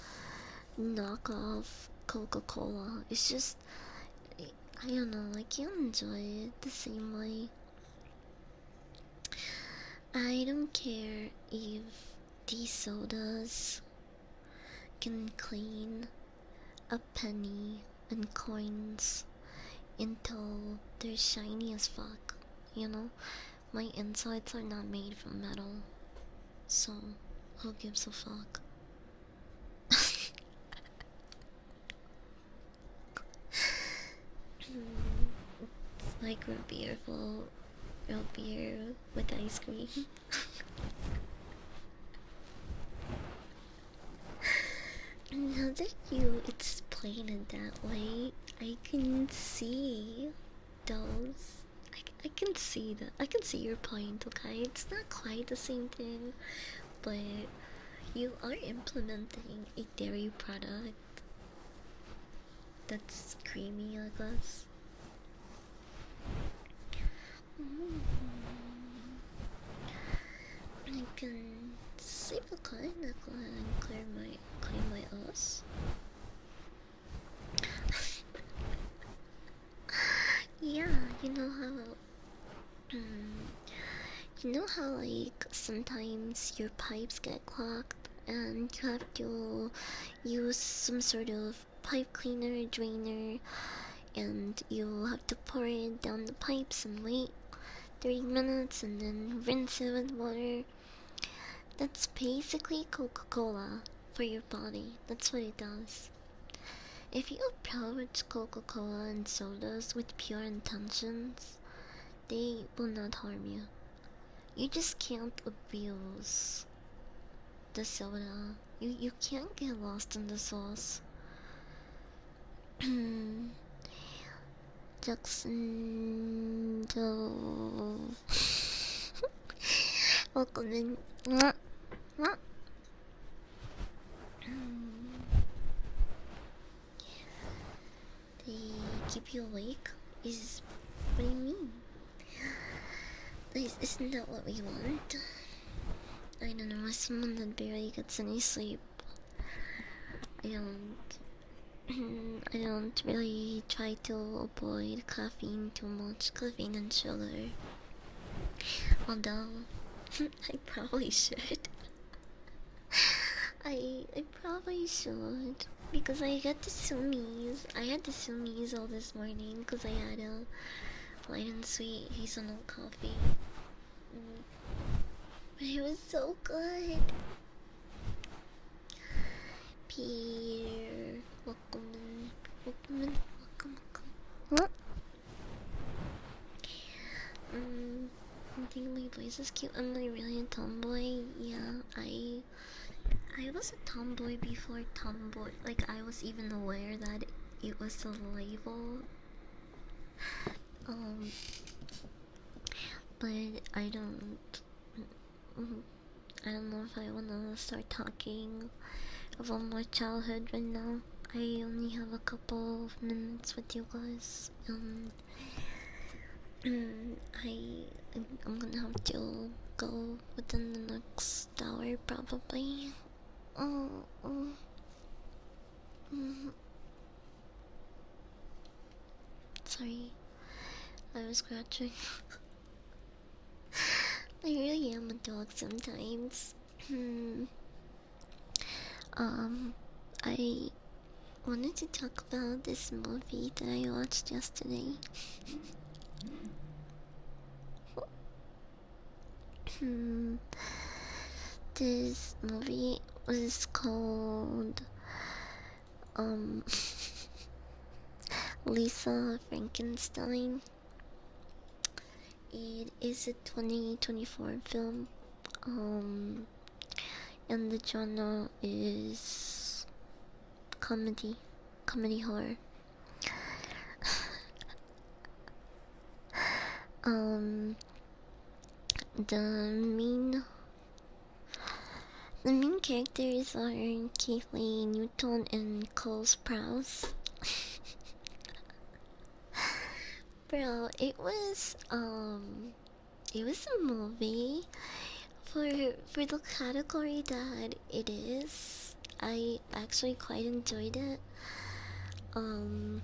knockoff Coca-Cola. It's just, I don't know, I can't enjoy it the same way. I don't care if these sodas can clean a penny and coins until they're shiny as fuck, you know? My insides are not made from metal, so who gives a fuck? It's like root beer with ice cream. Now that you explain it that way, I can see those. I can see that. I can see your point, okay? It's not quite the same thing, but you are implementing a dairy product that's creamy, I guess. I can save a coin. I'll go ahead and clear my ass. Yeah, you know how you know how like sometimes your pipes get clogged and you have to use some sort of pipe cleaner, drainer, and you have to pour it down the pipes and wait 30 minutes and then rinse it with water. That's basically Coca-Cola for your body. That's what it does. If you approach Coca-Cola and sodas with pure intentions, they will not harm you. You just can't abuse the soda. You can't get lost in the sauce. Jackson Dove. Welcome in. Mwah, mwah. They keep you awake? What do you mean? Isn't that what we want? I don't know, as someone that barely gets any sleep, I don't really try to avoid caffeine too much, caffeine and sugar. Although, I probably should. I probably should. Because I got the sumis. I had the sumis all this morning because I had a light and sweet hazelnut coffee. But it was so good. Peter, welcome. What? I think my voice is cute. Am I really a tomboy? Yeah, I was a tomboy before tomboy. Like, I was even aware that it was a label. But I don't. I don't know if I wanna start talking about my childhood right now. I only have a couple of minutes with you guys. I'm gonna have to go within the next hour probably. Oh. Mm, sorry, I was scratching. I really am a dog sometimes. Hmm. I wanted to talk about this movie that I watched yesterday. Hmm. This movie was called um Lisa Frankenstein. It is a 2024 film. Um, and the genre is comedy horror. Um, the main the main characters are Keithley Newton and Cole Sprouse. Bro, it was a movie for the category that it is. I actually quite enjoyed it. Um,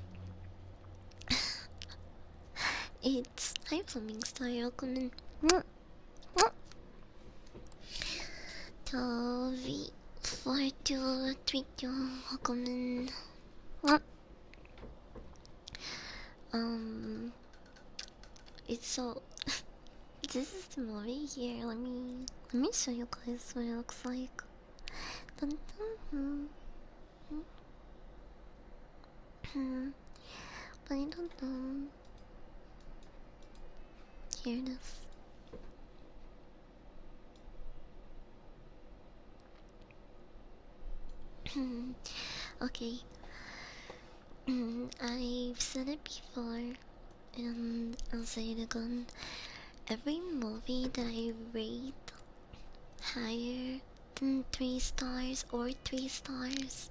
it's hypeflaming style. Come Tavi 4232 welcome. Um, it's so. This is the movie here. Let me show you guys what it looks like. Dun, dun, but I don't know. Here it is. Okay. I've said it before, and I'll say it again. Every movie that I rate higher than 3 stars or 3 stars,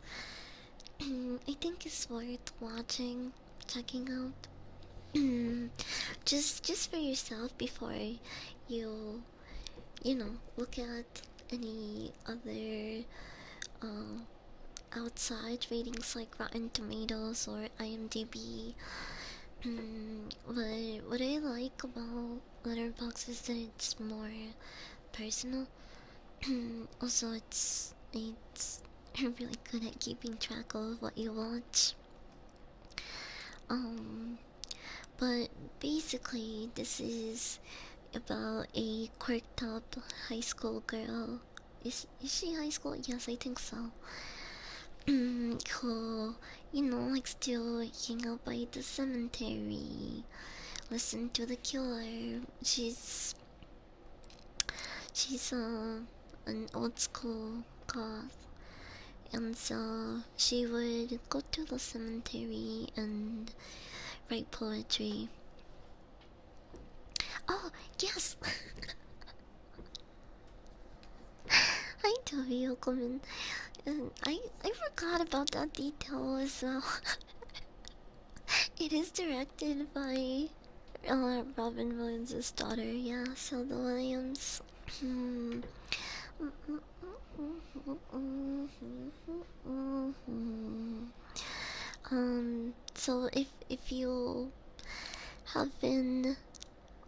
I think it's worth watching, checking out. Just for yourself before you look at any other uh, outside ratings like Rotten Tomatoes or IMDb. What I like about Letterboxd is that it's more personal. Also, it's really good at keeping track of what you watch. Um, but basically, this is about a quirked up high school girl. Is she high school? Yes, I think so. Who, likes to hang out by the cemetery, listen to the killer. She's an old school goth, and so she would go to the cemetery and write poetry. Oh yes, hi Toby Okoman. And I forgot about that detail as well. It is directed by Robin Williams' daughter, yeah, Zelda Williams. So if you have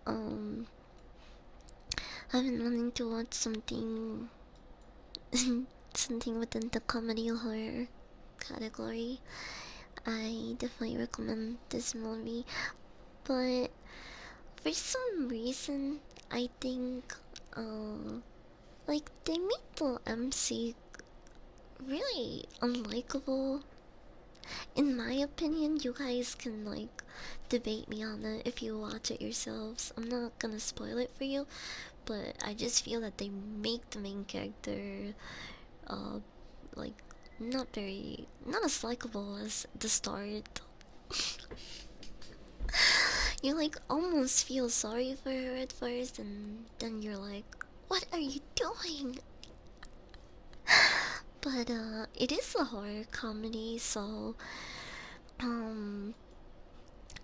um been wanting to watch something something within the comedy horror category, I definitely recommend this movie. But for some reason, I think like they made the MC really unlikable. In my opinion, you guys can like debate me on it if you watch it yourselves. I'm not gonna spoil it for you, but I just feel that they make the main character uh like not as likable as the start. You like almost feel sorry for her at first, and then you're like, what are you doing? But it is a horror comedy, so um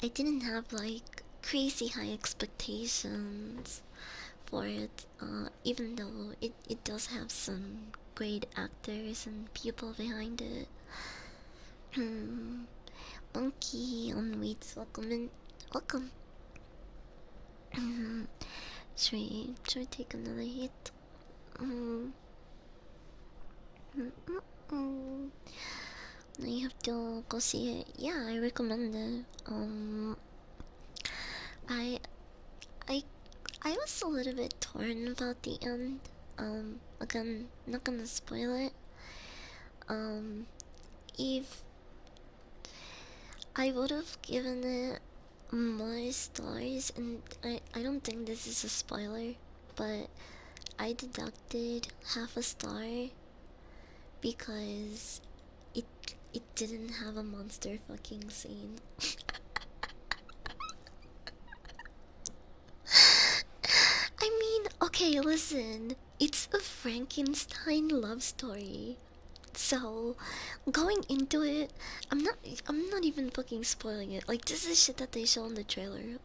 I didn't have like crazy high expectations for it, even though it does have some great actors and people behind it. Monkey on weights, welcome in. Welcome. Should we take another hit? Mm, Now you have to go see it. Yeah, I recommend it. I I I was a little bit torn about the end. Again, not gonna spoil it. Um, if I would have given it more stars, and I don't think this is a spoiler, but I deducted half a star because it it didn't have a monster fucking scene. I mean, okay, listen. It's a Frankenstein love story. So, going into it, I'm not even fucking spoiling it. Like this is shit that they show in the trailer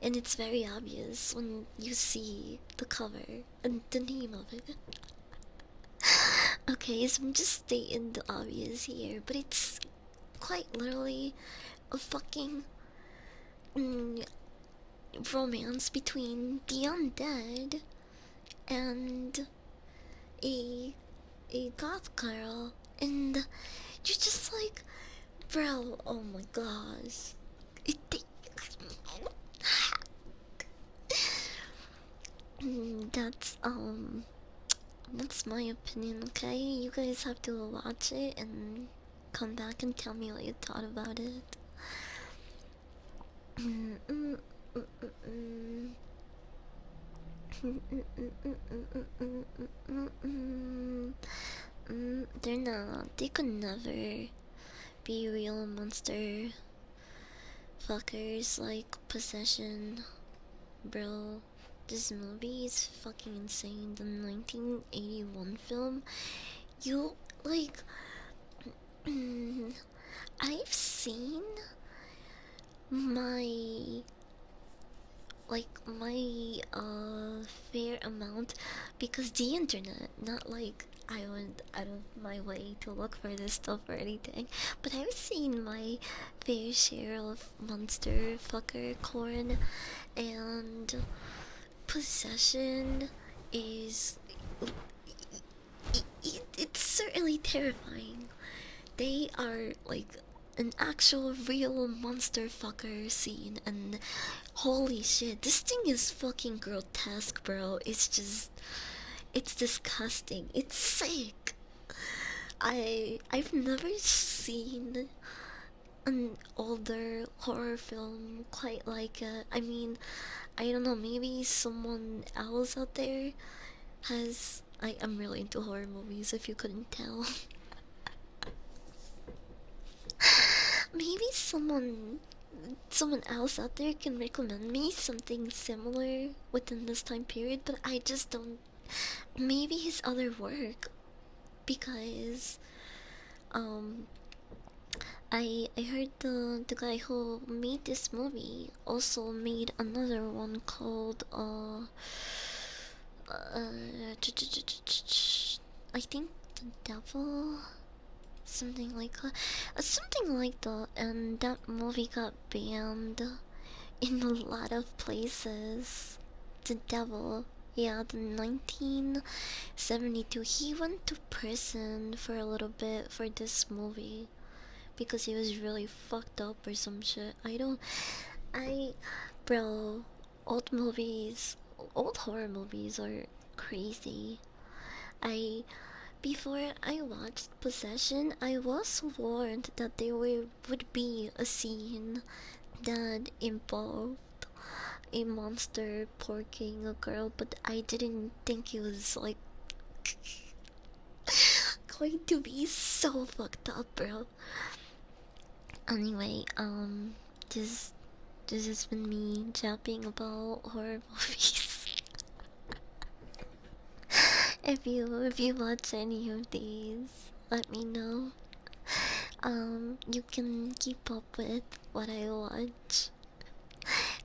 and it's very obvious when you see the cover and the name of it. Okay, so I'm just stating the obvious here, but it's quite literally a fucking mm, romance between the undead and a goth girl, and you're just like, bro, oh my gosh, it, that's my opinion. Okay, you guys have to watch it and come back and tell me what you thought about it. They're not. They could never be real monster fuckers like Possession. Bro, this movie is fucking insane. The 1981 film. You, like, I've seen my fair amount because the internet, not like I went out of my way to look for this stuff or anything, but I've seen my fair share of monster fucker corn, and Possession is it's certainly terrifying. They are like an actual real monster fucker scene, and holy shit, this thing is fucking grotesque, bro. It's disgusting. It's sick. I've never seen an older horror film quite like it. I mean, I don't know, maybe someone else out there has. I'm really into horror movies if you couldn't tell. Maybe someone else out there can recommend me something similar within this time period, but I just don't. Maybe his other work, because um I heard the guy who made this movie also made another one called I think the devil, something like that, and that movie got banned in a lot of places. The devil, yeah, the 1972. He went to prison for a little bit for this movie because he was really fucked up or some shit. I, bro, old movies, old horror movies are crazy. I Before I watched Possession, I was warned that would be a scene that involved a monster porking a girl, but I didn't think it was like going to be so fucked up, bro. Anyway, this has been me japping about horror movies. If you watch any of these, let me know. You can keep up with what I watch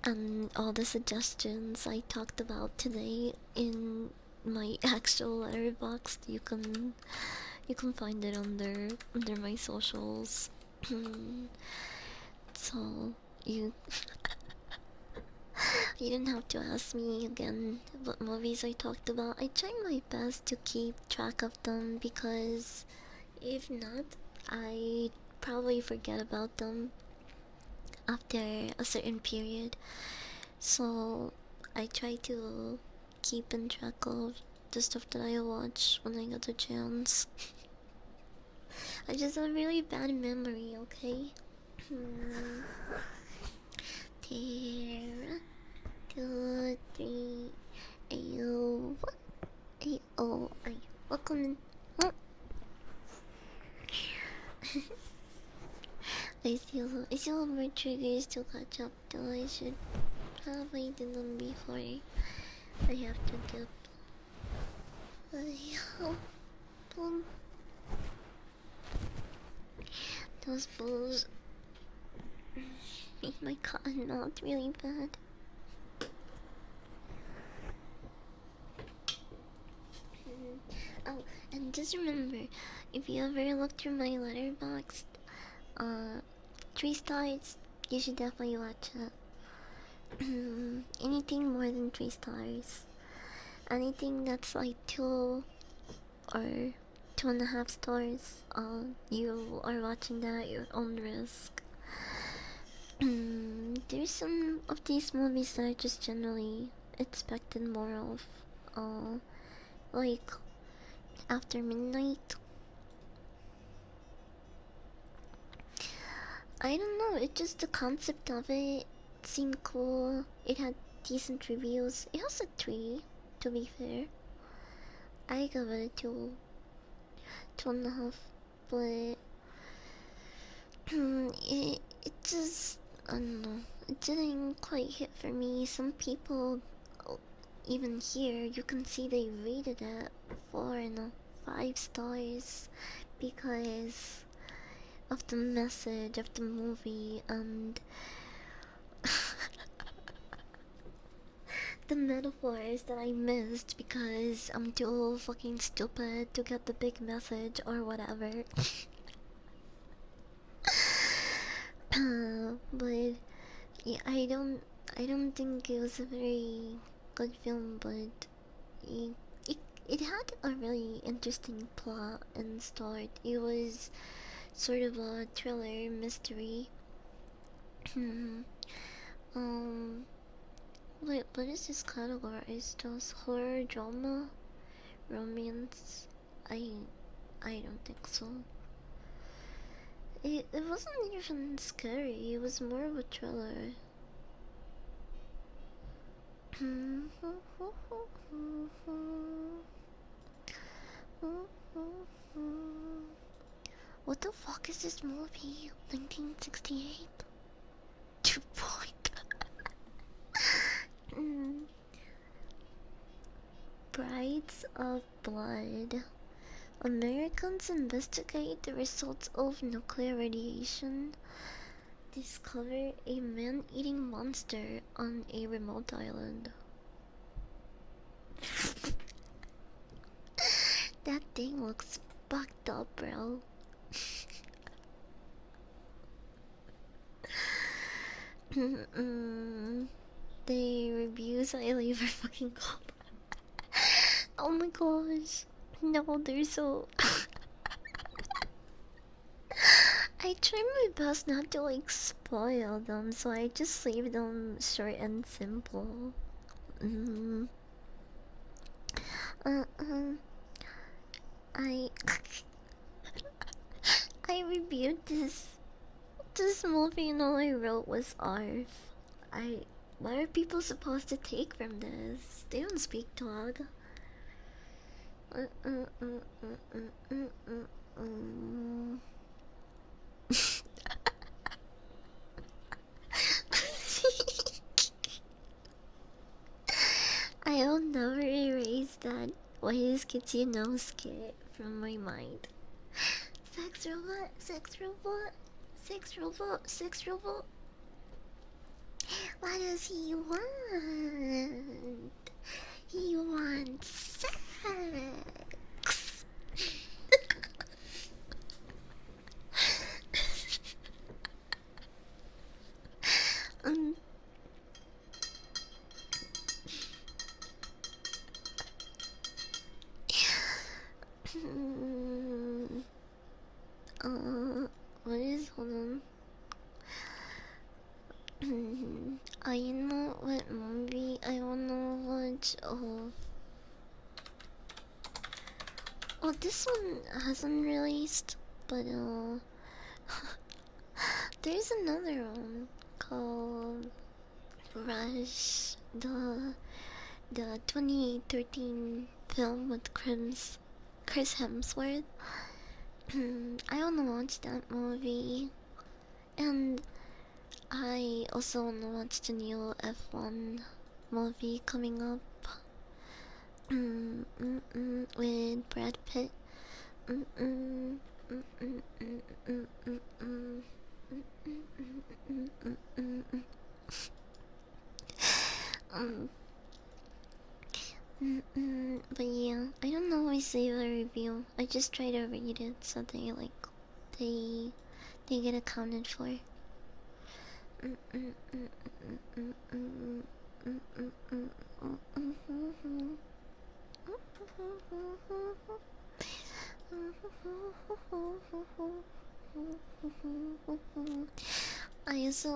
and all the suggestions I talked about today in my actual letterbox. You can You can find it under my socials. So you you didn't have to ask me again what movies I talked about. I try my best to keep track of them because if not, I probably forget about them after a certain period. So I try to keep in track of the stuff that I watch when I get the chance. I just have a really bad memory, okay? There, 2, 3, ayo, ayo, ay, welcome in. Oh. I still have more triggers to catch up to. I should probably do them before I have to dip. Boom. Those balls make my cotton melt really bad. Oh, and just remember, if you ever look through my letterbox, 3 stars, you should definitely watch it. Anything more than 3 stars, anything that's like 2 or 2.5 stars, you are watching that at your own risk. There's some of these movies that I just generally expected more of, like After Midnight. I don't know, it just the concept of it seemed cool. It had decent reviews. It has a 3, to be fair. I give it a 2, 2.5, but it just, I don't know, it didn't quite hit for me. Some people, even here, you can see they rated it 4.5 stars because of the message of the movie and the metaphors that I missed because I'm too fucking stupid to get the big message or whatever. But yeah, I don't think it was a very good film, but it had a really interesting plot and start. It was sort of a thriller mystery. What is this categorized as? Horror, drama, romance? I don't think so. It wasn't even scary. It was more of a thriller. What the fuck is this movie? 1968? 2 point. Brides of Blood. Americans investigate the results of nuclear radiation. Discover a man-eating monster on a remote island. That thing looks fucked up, bro. The reviews I leave are fucking gold. Oh my gosh. No, they're so... I try my best not to like spoil them, so I just leave them short and simple. Uh, um, I I reviewed this movie and all I wrote was ARF. What are people supposed to take from this? They don't speak dog. I'll never erase that "Why is kids you know skit" from my mind. Sex robot, sex robot, sex robot, sex robot. What does he want? He wants sex. what is, hold on. I know what movie I wanna watch. Oh, this one hasn't released, but there's another one called Rush, the 2013 film with Chris Hemsworth. I wanna watch that movie, and I also wanna watch the new F1 movie coming up. With Brad Pitt. Mm, mm, mm, mm, mm, mm, mm, mm, mm, mm, mm, mm. Um, but yeah, I don't know why save a review. I just try to read it so they they get accounted for.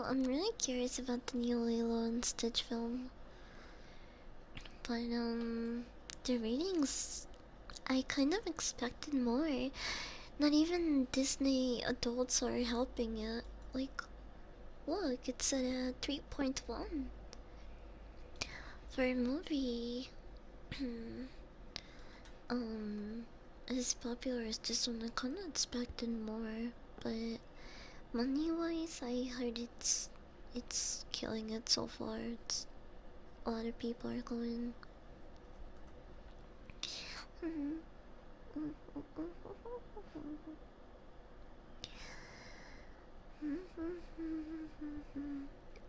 I'm really curious about the new Lilo and Stitch film, but the ratings, I kind of expected more. Not even Disney adults are helping it. Like, look, it's at a 3.1 for a movie. um, as popular as this one, I kind of expected more, but money-wise, I heard it's killing it so far. It's a lot of people are going.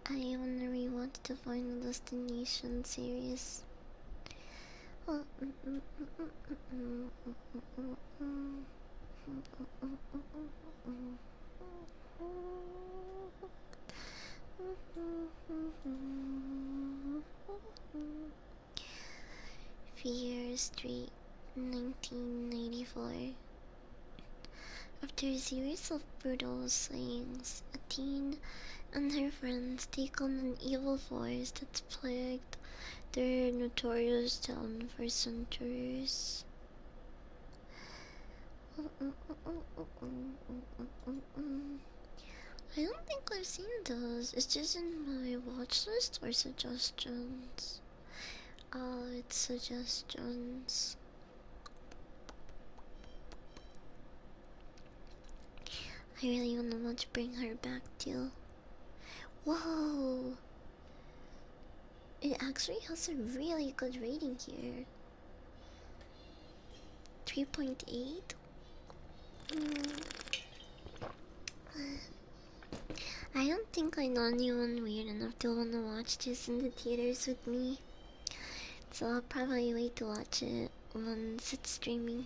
I wanna rewatch the Final Destination series. Fear Street, 1994. After a series of brutal slayings, a teen and her friends take on an evil force that's plagued their notorious town for centuries. I don't think I've seen those. It's just in my watch list or suggestions. Oh, it's suggestions. I really wanna watch Bring Her Back too. Whoa! It actually has a really good rating here. 3.8? I don't think I know anyone weird enough to wanna watch this in the theaters with me. So I'll probably wait to watch it once it's streaming.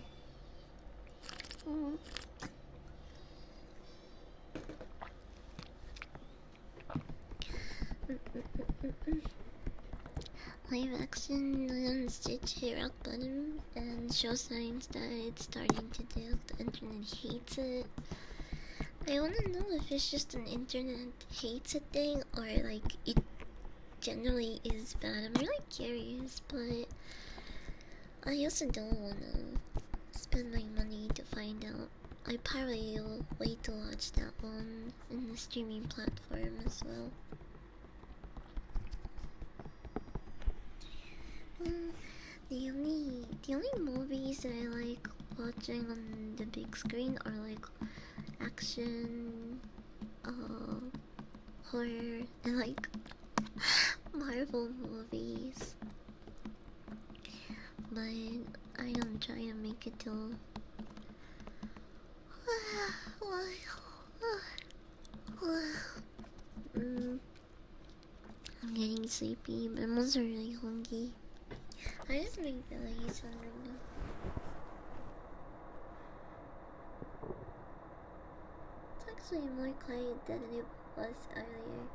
Live action Lilo Stitch hit rock bottom and show signs that it's starting to dip. The internet hates it. I wanna know if it's just an internet hates it thing or like it generally is bad. I'm really curious, but I also don't wanna spend my money to find out. I probably will wait to watch that one in the streaming platform as well. The only movies that I like watching on the big screen are like action, horror, and like Marvel movies. But I am trying to make it till I'm getting sleepy, but I'm also really hungry. I just made Billy sound right now. It's actually more quiet than it was earlier.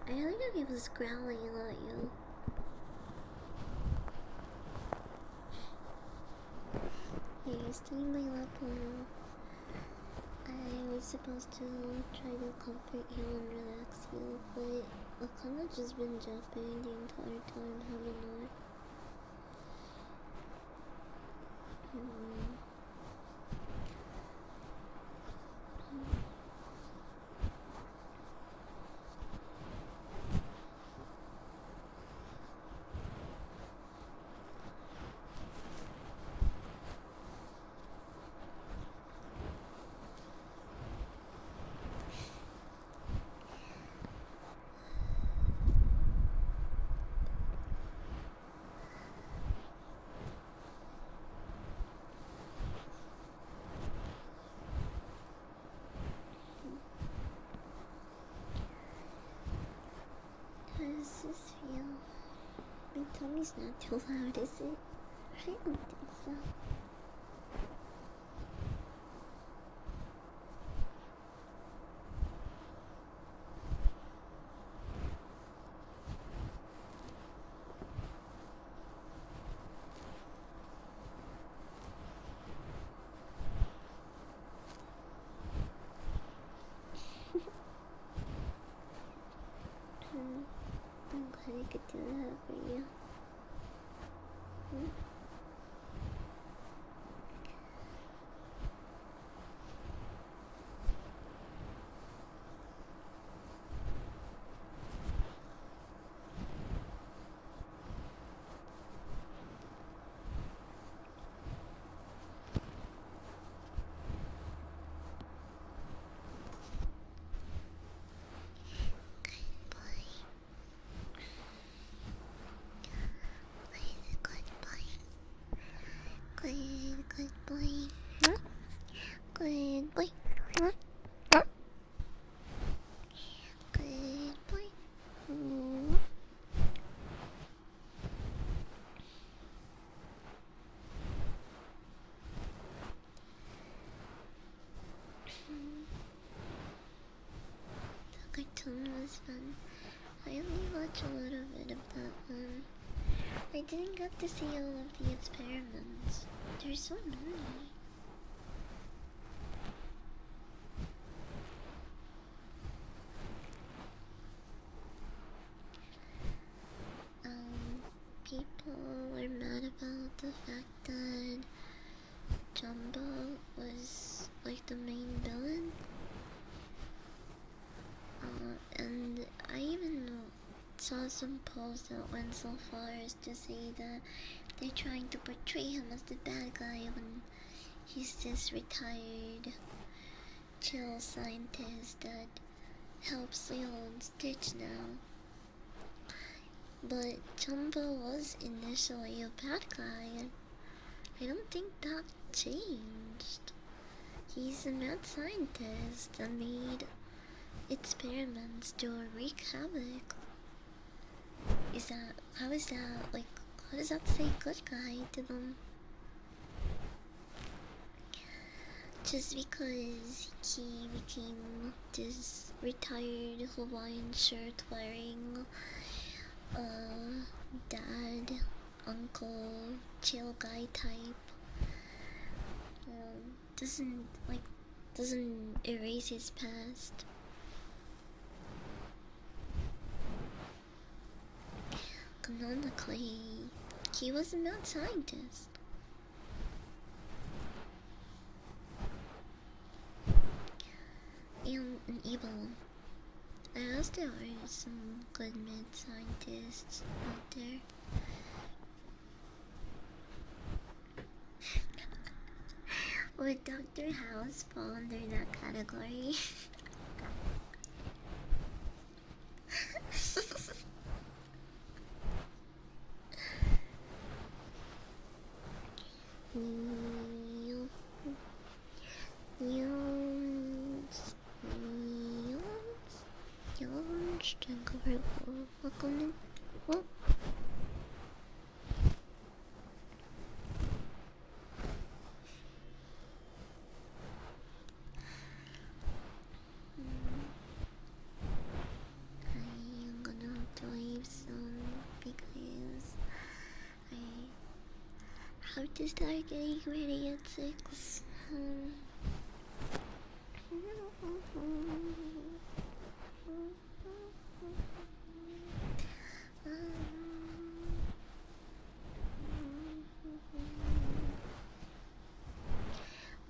Earlier he was growling at you. Here, stay in my lap now. I was supposed to try to comfort you and relax you, but I've kind of just been jumping the entire time, haven't I? Hmm. How does this feel? My tummy's not too loud, is it? I don't think so. I'm glad I could do that for you. Good boy. Good boy. Good boy. The cartoon was fun. I only watched a little bit of that one. I didn't get to see all of the experiments. There's so many. People were mad about the fact that Jumbo was like the main villain. And I even saw some posts that went so far as to say that they're trying to portray him as the bad guy when he's this retired, chill scientist that helps Leo and Stitch now. But Jumbo was initially a bad guy. I don't think that changed. He's a mad scientist that made experiments to wreak havoc. How does that say good guy to them? Just because he became this retired Hawaiian shirt wearing dad, uncle, chill guy type doesn't erase his past. Canonically, he was a mad scientist. And an evil one. I guess there are some good mad scientists out there. Would Dr. House fall under that category? Welcome in. Oh. I'm gonna have to leave soon because I have to start getting ready at 6.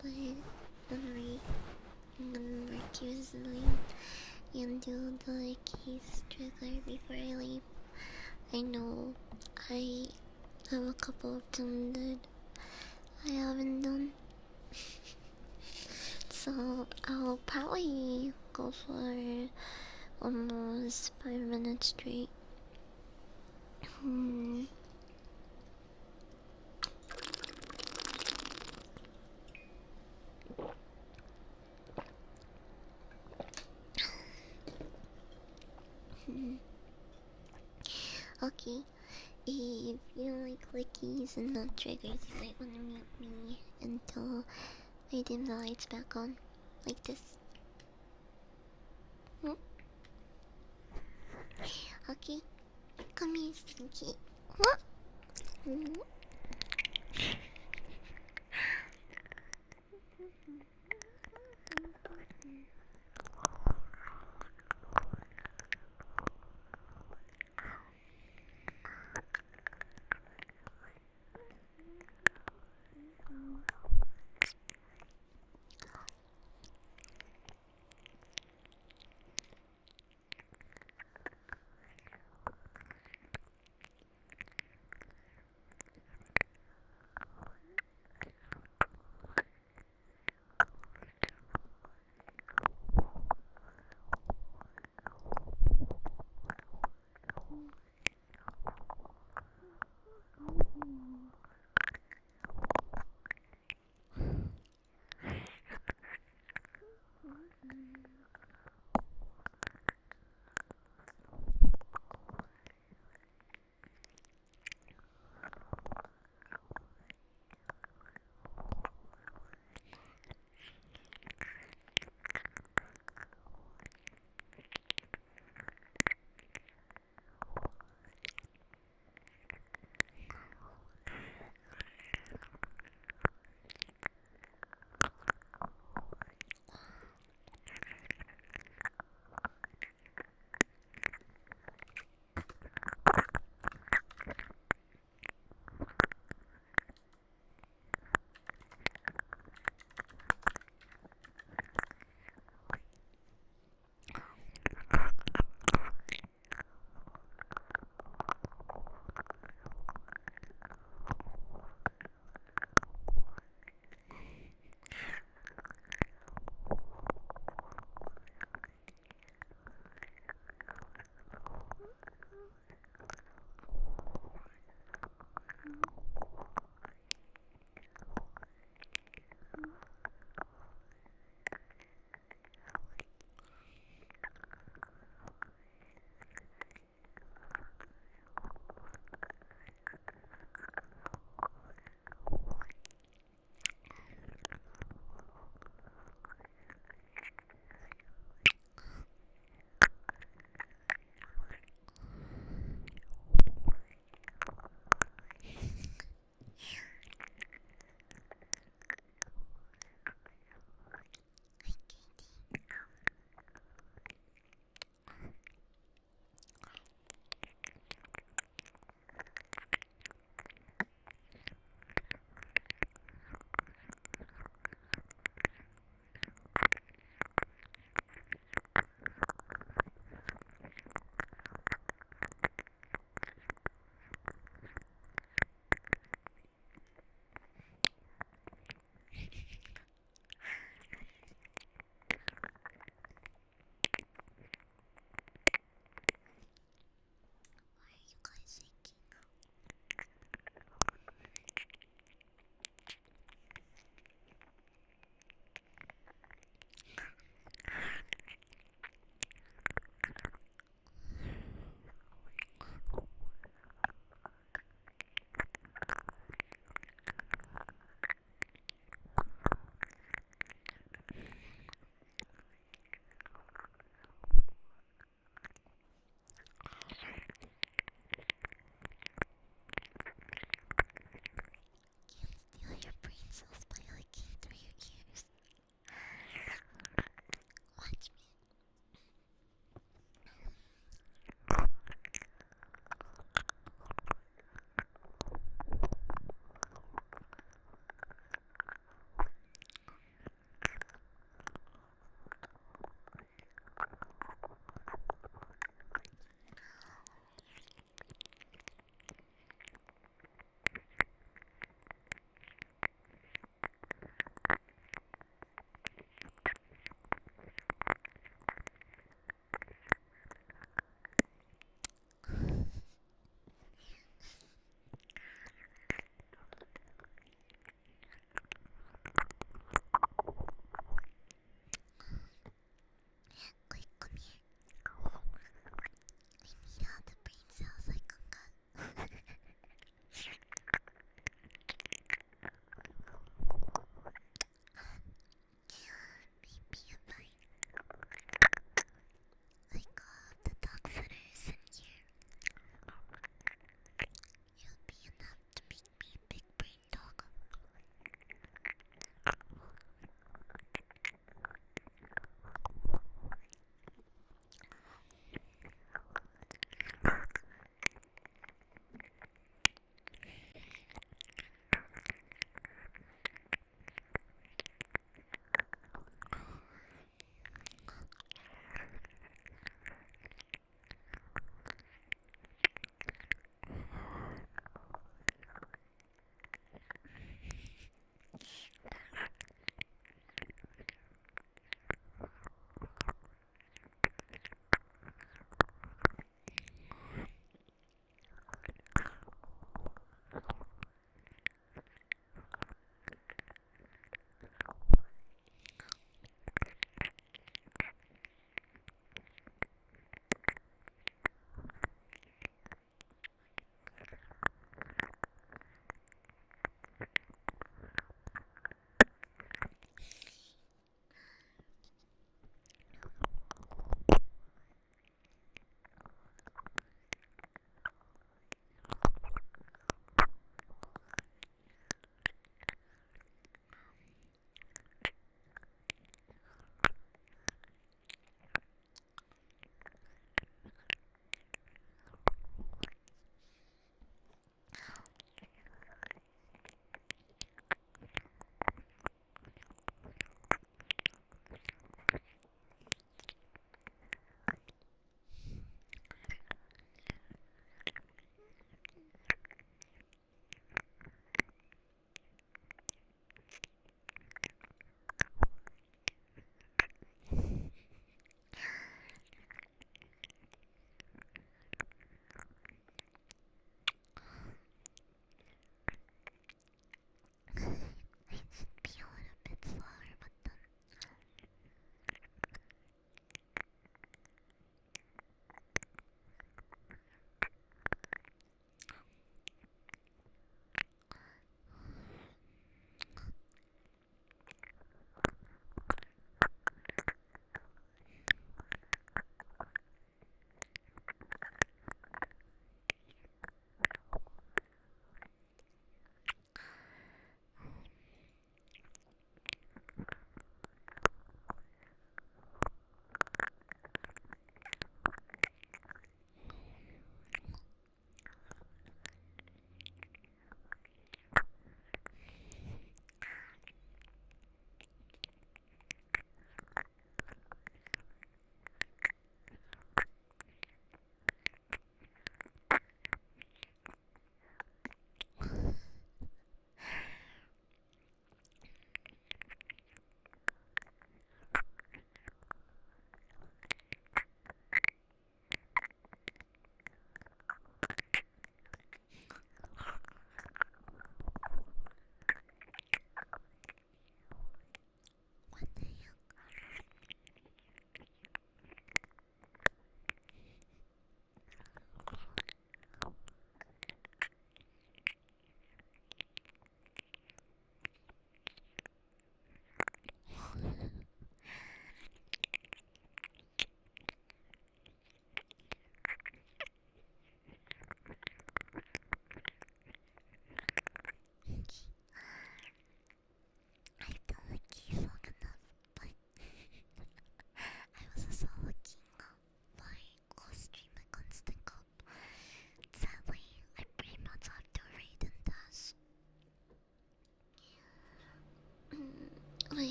But I'm gonna work usually and do the keys trigger before I leave. I know I have a couple of them that I haven't done. So I'll probably go for almost 5 minutes straight. Hmm. Okay, if you like clickies and not triggers, you might want to mute me until I dim the lights back on, like this. Hmm? Okay, come here, Stinky. What? Hmm?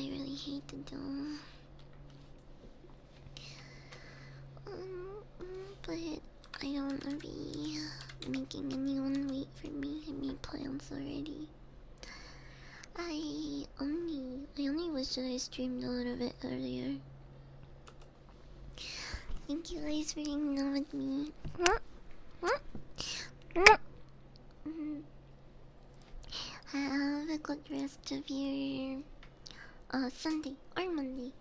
I really hate to do. But I don't wanna be making anyone wait for me. I made plans already. I only wish that I streamed a little bit earlier. Thank you guys for hanging out with me. Have a good rest of your Sunday or Monday.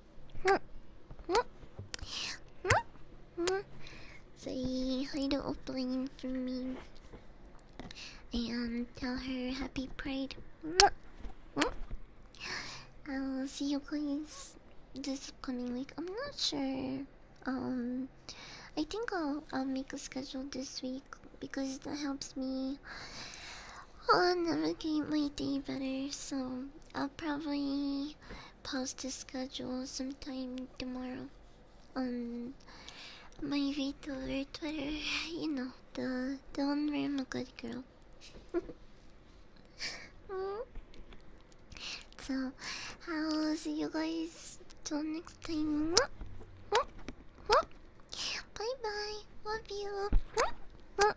Say hi to Opline for me and tell her happy Pride. I'll see you guys this upcoming week. I'm not sure. I think I'll make a schedule this week because that helps me navigate my day better. So I'll probably post a schedule sometime tomorrow on my VTuber Twitter. You know, the one where I'm a good girl. So I'll see you guys till next time. Bye bye. Love you.